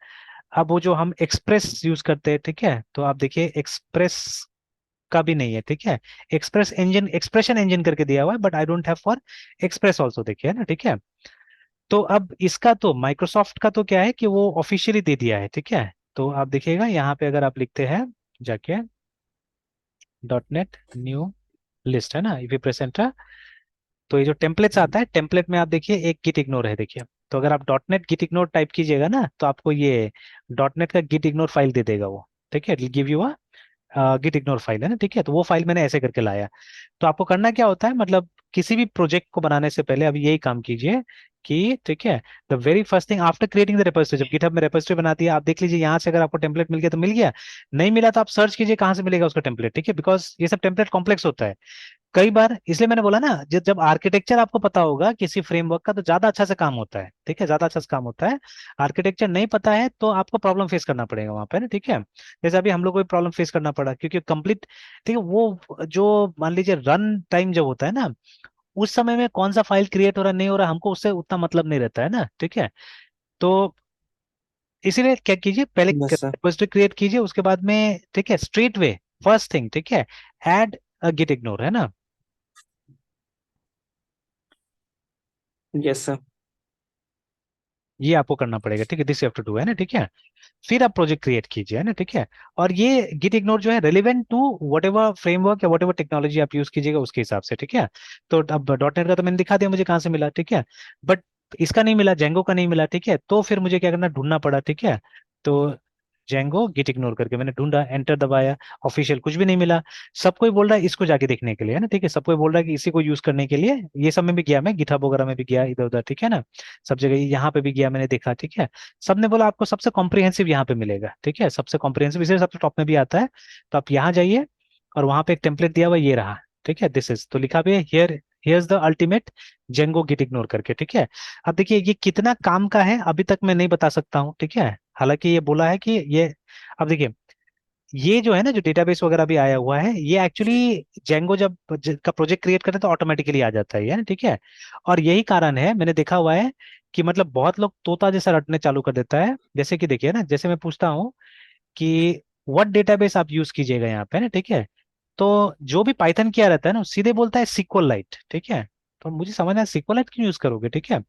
अब वो जो हम एक्सप्रेस यूज करते हैं, ठीक है, तो आप देखिए एक्सप्रेस का भी नहीं है, ठीक है। एक्सप्रेस इंजन, एक्सप्रेशन इंजन करके दिया हुआ है, but I don't have for express also, देखिए ना, ठीक है। तो अब इसका तो माइक्रोसॉफ्ट का तो क्या है कि वो ऑफिशियली दे दिया है, ठीक है। तो आप देखिएगा यहाँ पे अगर आप लिखते हैं जाके .NET न्यू लिस्ट, है ना, इफ यू प्रेस एंटर, तो ये जो टेम्पलेट्स आता है, टेम्पलेट में आप देखिए एक गिट इग्नोर है, देखिए। तो अगर आप .NET गिट इग्नोर टाइप कीजिएगा ना, तो आपको ये .NET का गिट इग्नोर फाइल दे देगा वो, ठीक है, give you git ignore file, है ना, ठीक है। तो वो फाइल मैंने ऐसे करके लाया। तो आपको करना क्या होता है, मतलब किसी भी प्रोजेक्ट को बनाने से पहले अभी यही काम कीजिए कि, ठीक है, the very first thing after creating the repository, जब गिटहब में रेपोजिटरी बना दिया, आप देख लीजिए यहाँ से अगर आपको टेम्पलेट मिल गया तो मिल गया, नहीं मिला तो आप सर्च कीजिए कहाँ से मिलेगा उसका टेम्पलेट, ठीक है, बिकॉज ये सब टेम्पलेट कॉम्प्लेक्स होता है कई बार। इसलिए मैंने बोला ना, जब जब आर्किटेक्चर आपको पता होगा किसी फ्रेमवर्क का, तो ज्यादा अच्छा से काम होता है, ठीक है, ज्यादा अच्छा से काम होता है। आर्किटेक्चर नहीं पता है तो आपको प्रॉब्लम फेस करना पड़ेगा वहां पे ना, ठीक है। जैसे अभी हम लोग को भी प्रॉब्लम फेस करना पड़ा, क्योंकि कंप्लीट, ठीक है, वो जो मान लीजिए रन टाइम जब होता है ना, उस समय में कौन सा फाइल क्रिएट हो रहा नहीं हो रहा, हमको उससे उतना मतलब नहीं रहता है ना, ठीक है। तो इसीलिए क्या कीजिए, पहले यस सर। रिपोजिटरी क्रिएट कीजिए, उसके बाद में, ठीक है, स्ट्रेट वे फर्स्ट थिंग, ठीक है, ऐड गिट इग्नोर, है ना। Yes sir. ये आपको करना पड़ेगा, ठीक है, this you have to do, है ना, ठीक है। फिर आप प्रोजेक्ट क्रिएट कीजिए, है ना, ठीक है। और ये गिट इग्नोर जो है relevant to whatever framework या वट एवर टेक्नोलॉजी आप यूज कीजिएगा उसके हिसाब से, ठीक है। तो अब .NET का तो मैंने दिखा दिया मुझे कहाँ से मिला, ठीक है। बट इसका नहीं मिला, जेंगो का नहीं मिला, ठीक है, तो फिर मुझे क्या करना, ढूंढना पड़ा, ठीक है। तो जेंगो गिट इग्नोर करके मैंने ढूंढा, एंटर दबाया, ऑफिशियल कुछ भी नहीं मिला। सब कोई बोल रहा है इसको जाके देखने के लिए, है ना, ठीक है, सब कोई बोल रहा है कि इसी को यूज करने के लिए। ये सब में भी गया मैं, गिटहब वगैरह में भी गया, इधर उधर, ठीक है ना, सब जगह यहाँ पे भी गया, मैंने देखा, ठीक है। सबने बोला आपको सबसे कॉम्प्रिहेंसिव यहाँ पे मिलेगा, ठीक है, सबसे कॉम्प्रिहेंसिव इसे सबसे टॉप में भी आता है। तो आप यहाँ जाइए, और वहां पे एक टेम्पलेट दिया हुआ है, ये रहा, ठीक है, दिस इज, तो लिखा भी है here, here's the ultimate Django git ignore करके, ठीक है। अब देखिए ये कितना काम का है अभी तक मैं नहीं बता सकता हूँ, ठीक है। हालांकि ये बोला है कि ये, अब देखिए, ये जो है ना, जो डेटाबेस वगैरह भी आया हुआ है, ये एक्चुअली जेंगो जब का प्रोजेक्ट क्रिएट करते हैं तो ऑटोमेटिकली आ जाता है ना, ठीक है। और यही कारण है, मैंने देखा हुआ है कि मतलब बहुत लोग तोता जैसा रटने चालू कर देता है। जैसे कि देखिए ना, जैसे मैं पूछता हूँ कि व्हाट डेटाबेस आप यूज कीजिएगा यहाँ पे ना, ठीक है, तो जो भी पाइथन किया रहता है ना, वो सीधे बोलता है सिक्वलाइट, ठीक है। तो मुझे समझना है सिक्वलाइट क्यों यूज करोगे, ठीक है।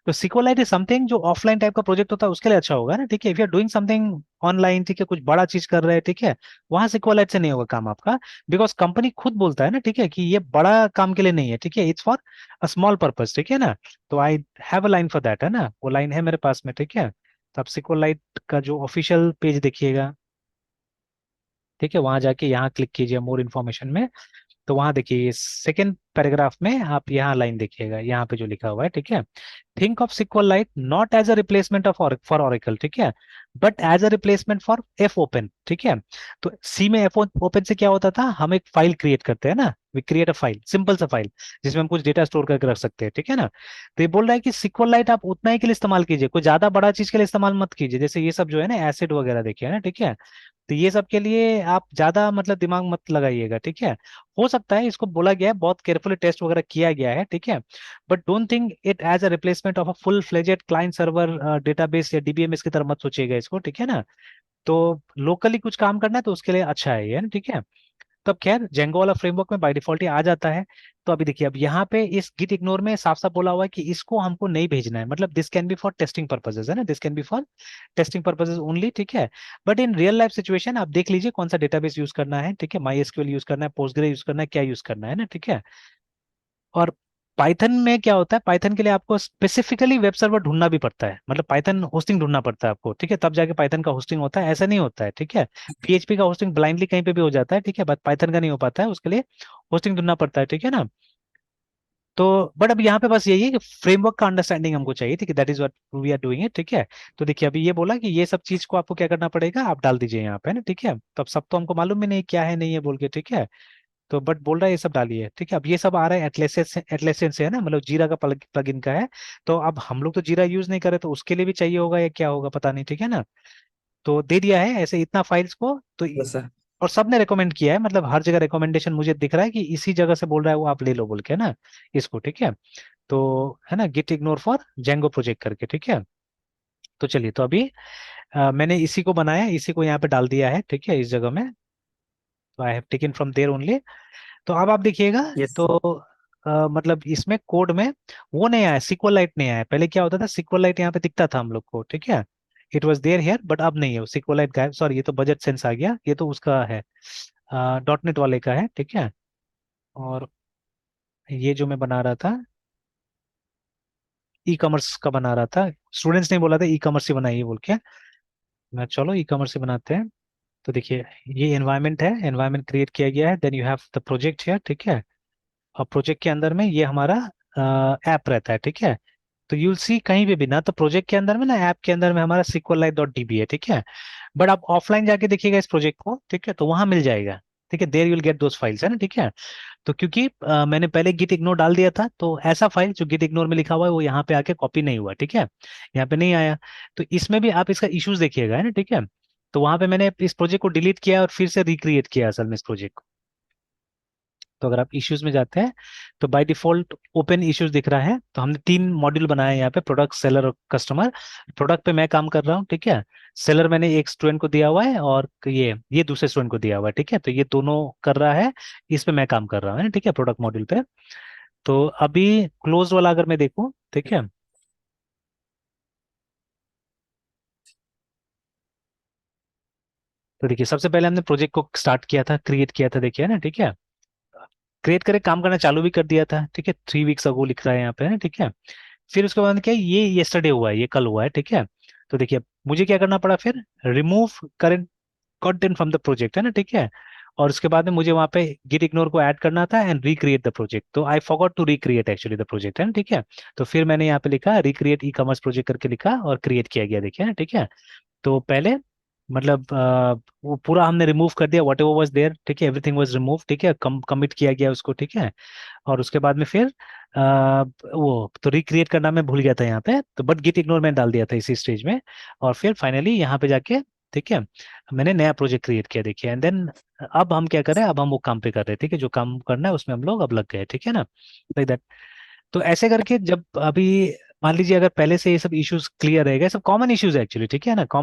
तो सिक्वलाइट इज समथिंग जो ऑफलाइन टाइप का प्रोजेक्ट होता है उसके लिए अच्छा होगा ना, ठीक है। If you are doing something online, ठीक है, कुछ बड़ा चीज कर रहे हैं, ठीक है, वहां सिक्वलाइट से नहीं होगा काम आपका। बिकॉज कंपनी खुद बोलता है ना, ठीक है, कि ये बड़ा काम के लिए नहीं है, ठीक है, it's for a small purpose, ठीक है ना। तो I have a line for that, है ना, वो लाइन है मेरे पास में, ठीक है। तो आप सिक्वलाइट का जो ऑफिशियल पेज देखिएगा, ठीक है, वहां जाके यहाँ क्लिक कीजिए मोर इन्फॉर्मेशन में। तो वहां देखिए सेकेंड पैराग्राफ में आप यहाँ लाइन देखिएगा, यहाँ पे जो लिखा हुआ है, ठीक है। Think of SQLite not as a replacement of for Oracle, ठीक है, but as a replacement for F open, ठीक है। तो सी में एफ ओपन से क्या होता था, हम एक फाइल क्रिएट करते हैं ना, we create a file, simple सा फाइल, जिसमें हम कुछ डेटा स्टोर करके रख सकते हैं, ठीक है ना। तो ये बोल रहा है कि सिक्वलाइट आप उतना ही के लिए इस्तेमाल कीजिए, कोई ज्यादा बड़ा चीज के लिए इस्तेमाल मत कीजिए, जैसे ये सब जो है ना एसिड वगैरह देखिए ना, ठीक है। तो ये सब के लिए आप ज्यादा मतलब दिमाग मत लगाइएगा, ठीक है। हो सकता है, इसको बोला गया है, बहुत केयरफुली टेस्ट वगैरह किया गया है, ठीक है, but don't think it as a replacement of a full fledged client server database या डीबीएमएस की तरह मत सोचिएगा इसको, ठीक है ना। तो लोकली कुछ काम करना है तो उसके लिए अच्छा है ये ना, ठीक है। तो अब खैर जेंगो वाला फ्रेमवर्क में बाय डिफॉल्ट ही आ जाता है। तो अभी देखिए, अब यहाँ पे इस गिट इग्नोर में साफ साफ बोला हुआ है कि इसको हमको नहीं भेजना है, मतलब this can be for testing purposes, है ना, this can be for testing purposes only, ठीक है। But in real life situation आप देख लीजिए कौन सा डेटाबेस यूज करना है, ठीक है, माई एसक्यूएल यूज करना है, पोस्टग्रे यूज करना है, क्या यूज करना है ना, ठीक है। और पाइथन में क्या होता है, पाइथन के लिए आपको स्पेसिफिकली वेब सर्वर ढूंढना भी पड़ता है, मतलब पाइथन होस्टिंग ढूंढना पड़ता है आपको, ठीक है, तब जाके पाइथन का होस्टिंग होता है, ऐसा नहीं होता है, ठीक है। पीएचपी का होस्टिंग ब्लाइंडली कहीं पे भी हो जाता है, ठीक है, बट पाइथन का नहीं हो पाता है, उसके लिए होस्टिंग ढूंढना पड़ता है, ठीक है ना। तो बट अब यहाँ पे बस यही है कि फ्रेमवर्क का अंडरस्टैंडिंग हमको चाहिए, ठीक है, that is what we are doing it, ठीक है। तो देखिए अभी ये बोला कि ये सब चीज को आपको क्या करना पड़ेगा, आप डाल दीजिए यहाँ पे ना, ठीक है। तो अब सब तो हमको मालूम भी नहीं क्या है नहीं है बोल के, ठीक है। तो बट बोल रहा है ये सब डालिए, ठीक है। अब ये सब आ रहा है एटलेसियन से है ना, मतलब जीरा का प्लगइन का है। तो अब हम लोग तो जीरा यूज नहीं करे, तो उसके लिए भी चाहिए होगा या क्या होगा पता नहीं, ठीक है ना। तो दे दिया है ऐसे इतना फाइल्स को तो वैसा। और सबने रिकमेंड किया है, मतलब हर जगह रिकमेंडेशन मुझे दिख रहा है कि इसी जगह से बोल रहा है वो आप ले लो बोल के ना इसको, ठीक है। तो है ना, git ignore for Django project करके, ठीक है। तो चलिए, तो अभी मैंने इसी को बनाया, इसी को यहाँ पे डाल दिया है, ठीक है, इस जगह में। तो I have taken from there only. तो अब आप देखिएगा, यस। तो मतलब इसमें कोड में वो नहीं आया, सिक्वलाइट नहीं आया। पहले क्या होता था, सिक्वलाइट यहाँ पे दिखता था हम लोग को, ठीक है, it was there here, but अब नहीं है वो सिक्वलाइट गायब, सॉरी ये तो बजट सेंस आ गया, ये तो उसका है, डॉट नेट वाले का है, ठीक है। और ये जो मैं बना रहा था, ई कॉमर्स का बना रहा था, स्टूडेंट्स ने बोला था ई कॉमर्स ही बनाइए बोल के, मैं चलो ई कॉमर्स ही बनाते हैं। तो देखिए ये एनवायरनमेंट है, एनवायरनमेंट क्रिएट किया गया है, then you have the project here, ठीक है। और प्रोजेक्ट के अंदर में ये हमारा ऐप रहता है, ठीक है। तो यूल सी कहीं पे भी ना, तो प्रोजेक्ट के अंदर में ना, ऐप के अंदर में हमारा सिक्वलाइट डॉट डीबी है, ठीक है। बट आप ऑफलाइन जाके देखिएगा इस प्रोजेक्ट को, ठीक है, तो वहां मिल जाएगा, ठीक है, देर यूल गेट दोस फाइल्स, है ना, ठीक है। तो क्योंकि मैंने पहले गिट इग्नोर डाल दिया था, तो ऐसा फाइल जो गिट इग्नोर में लिखा हुआ है वो यहाँ पे आके कॉपी नहीं हुआ, ठीक है, यहाँ पे नहीं आया। तो इसमें भी आप इसका इश्यूज देखिएगा, है ना, ठीक है। तो वहां पे मैंने इस प्रोजेक्ट को डिलीट किया और फिर से रिक्रिएट किया असल में इस प्रोजेक्ट। तो अगर आप इश्यूज में जाते हैं तो बाय डिफॉल्ट ओपन इश्यूज दिख रहा है। तो हमने तीन मॉड्यूल बनाए हैं यहाँ पे, प्रोडक्ट, सेलर और कस्टमर। प्रोडक्ट पे मैं काम कर रहा हूँ, ठीक है। सेलर मैंने एक स्टूडेंट को दिया हुआ है और ये दूसरे स्टूडेंट को दिया हुआ है, ठीक है। तो ये दोनों कर रहा है, इस पे मैं काम कर रहा हूँ, है ना, ठीक है, प्रोडक्ट मॉड्यूल पे। तो अभी क्लोज वाला अगर मैं देखूँ, ठीक है, तो देखिए सबसे पहले हमने प्रोजेक्ट को स्टार्ट किया था, क्रिएट किया था, देखिए ना, ठीक है। क्रिएट करके काम करना चालू भी कर दिया था, ठीक है, 3 वीक्स अगो लिख रहा है यहाँ पे, है ना, ठीक है। फिर उसके बाद क्या है, ये येस्टरडे हुआ है, ये कल हुआ है, ठीक है। तो देखिए मुझे क्या करना पड़ा फिर, remove current content from the project, है ना, ठीक है। और उसके बाद में मुझे वहां पे गिट इग्नोर को ऐड करना था एंड रिक्रिएट द प्रोजेक्ट। तो I forgot to recreate actually the project, है ना, ठीक है। तो फिर मैंने यहाँ पे लिखा रिक्रिएट ई कॉमर्स प्रोजेक्ट करके लिखा और क्रिएट किया गया, देखिए ना, ठीक है। तो पहले मतलब वो पूरा हमने रिमूव कर दिया, वट एवर वॉज देयर, ठीक है, एवरीथिंग वॉज रिमूव, ठीक है, कमिट किया गया उसको, ठीक है। और उसके बाद में फिर वो तो रिक्रिएट करना मैं भूल गया था यहाँ पे, तो बट गिट इग्नोर मैंने डाल दिया था इसी स्टेज में। और फिर फाइनली यहाँ पे जाके, ठीक है, मैंने नया प्रोजेक्ट क्रिएट किया, देखिए, एंड देन अब हम क्या कर रहे हैं, अब हम वो काम पे कर रहे हैं, ठीक है, जो काम करना है उसमें हम लोग अब लग गए, ठीक है ना, लाइक दैट। तो ऐसे करके जब अभी मान लीजिए अगर पहले से ये सब इश्यूज क्लियर रहेगा, सब कॉमन इश्यूज है एक्चुअली, ठीक है ना,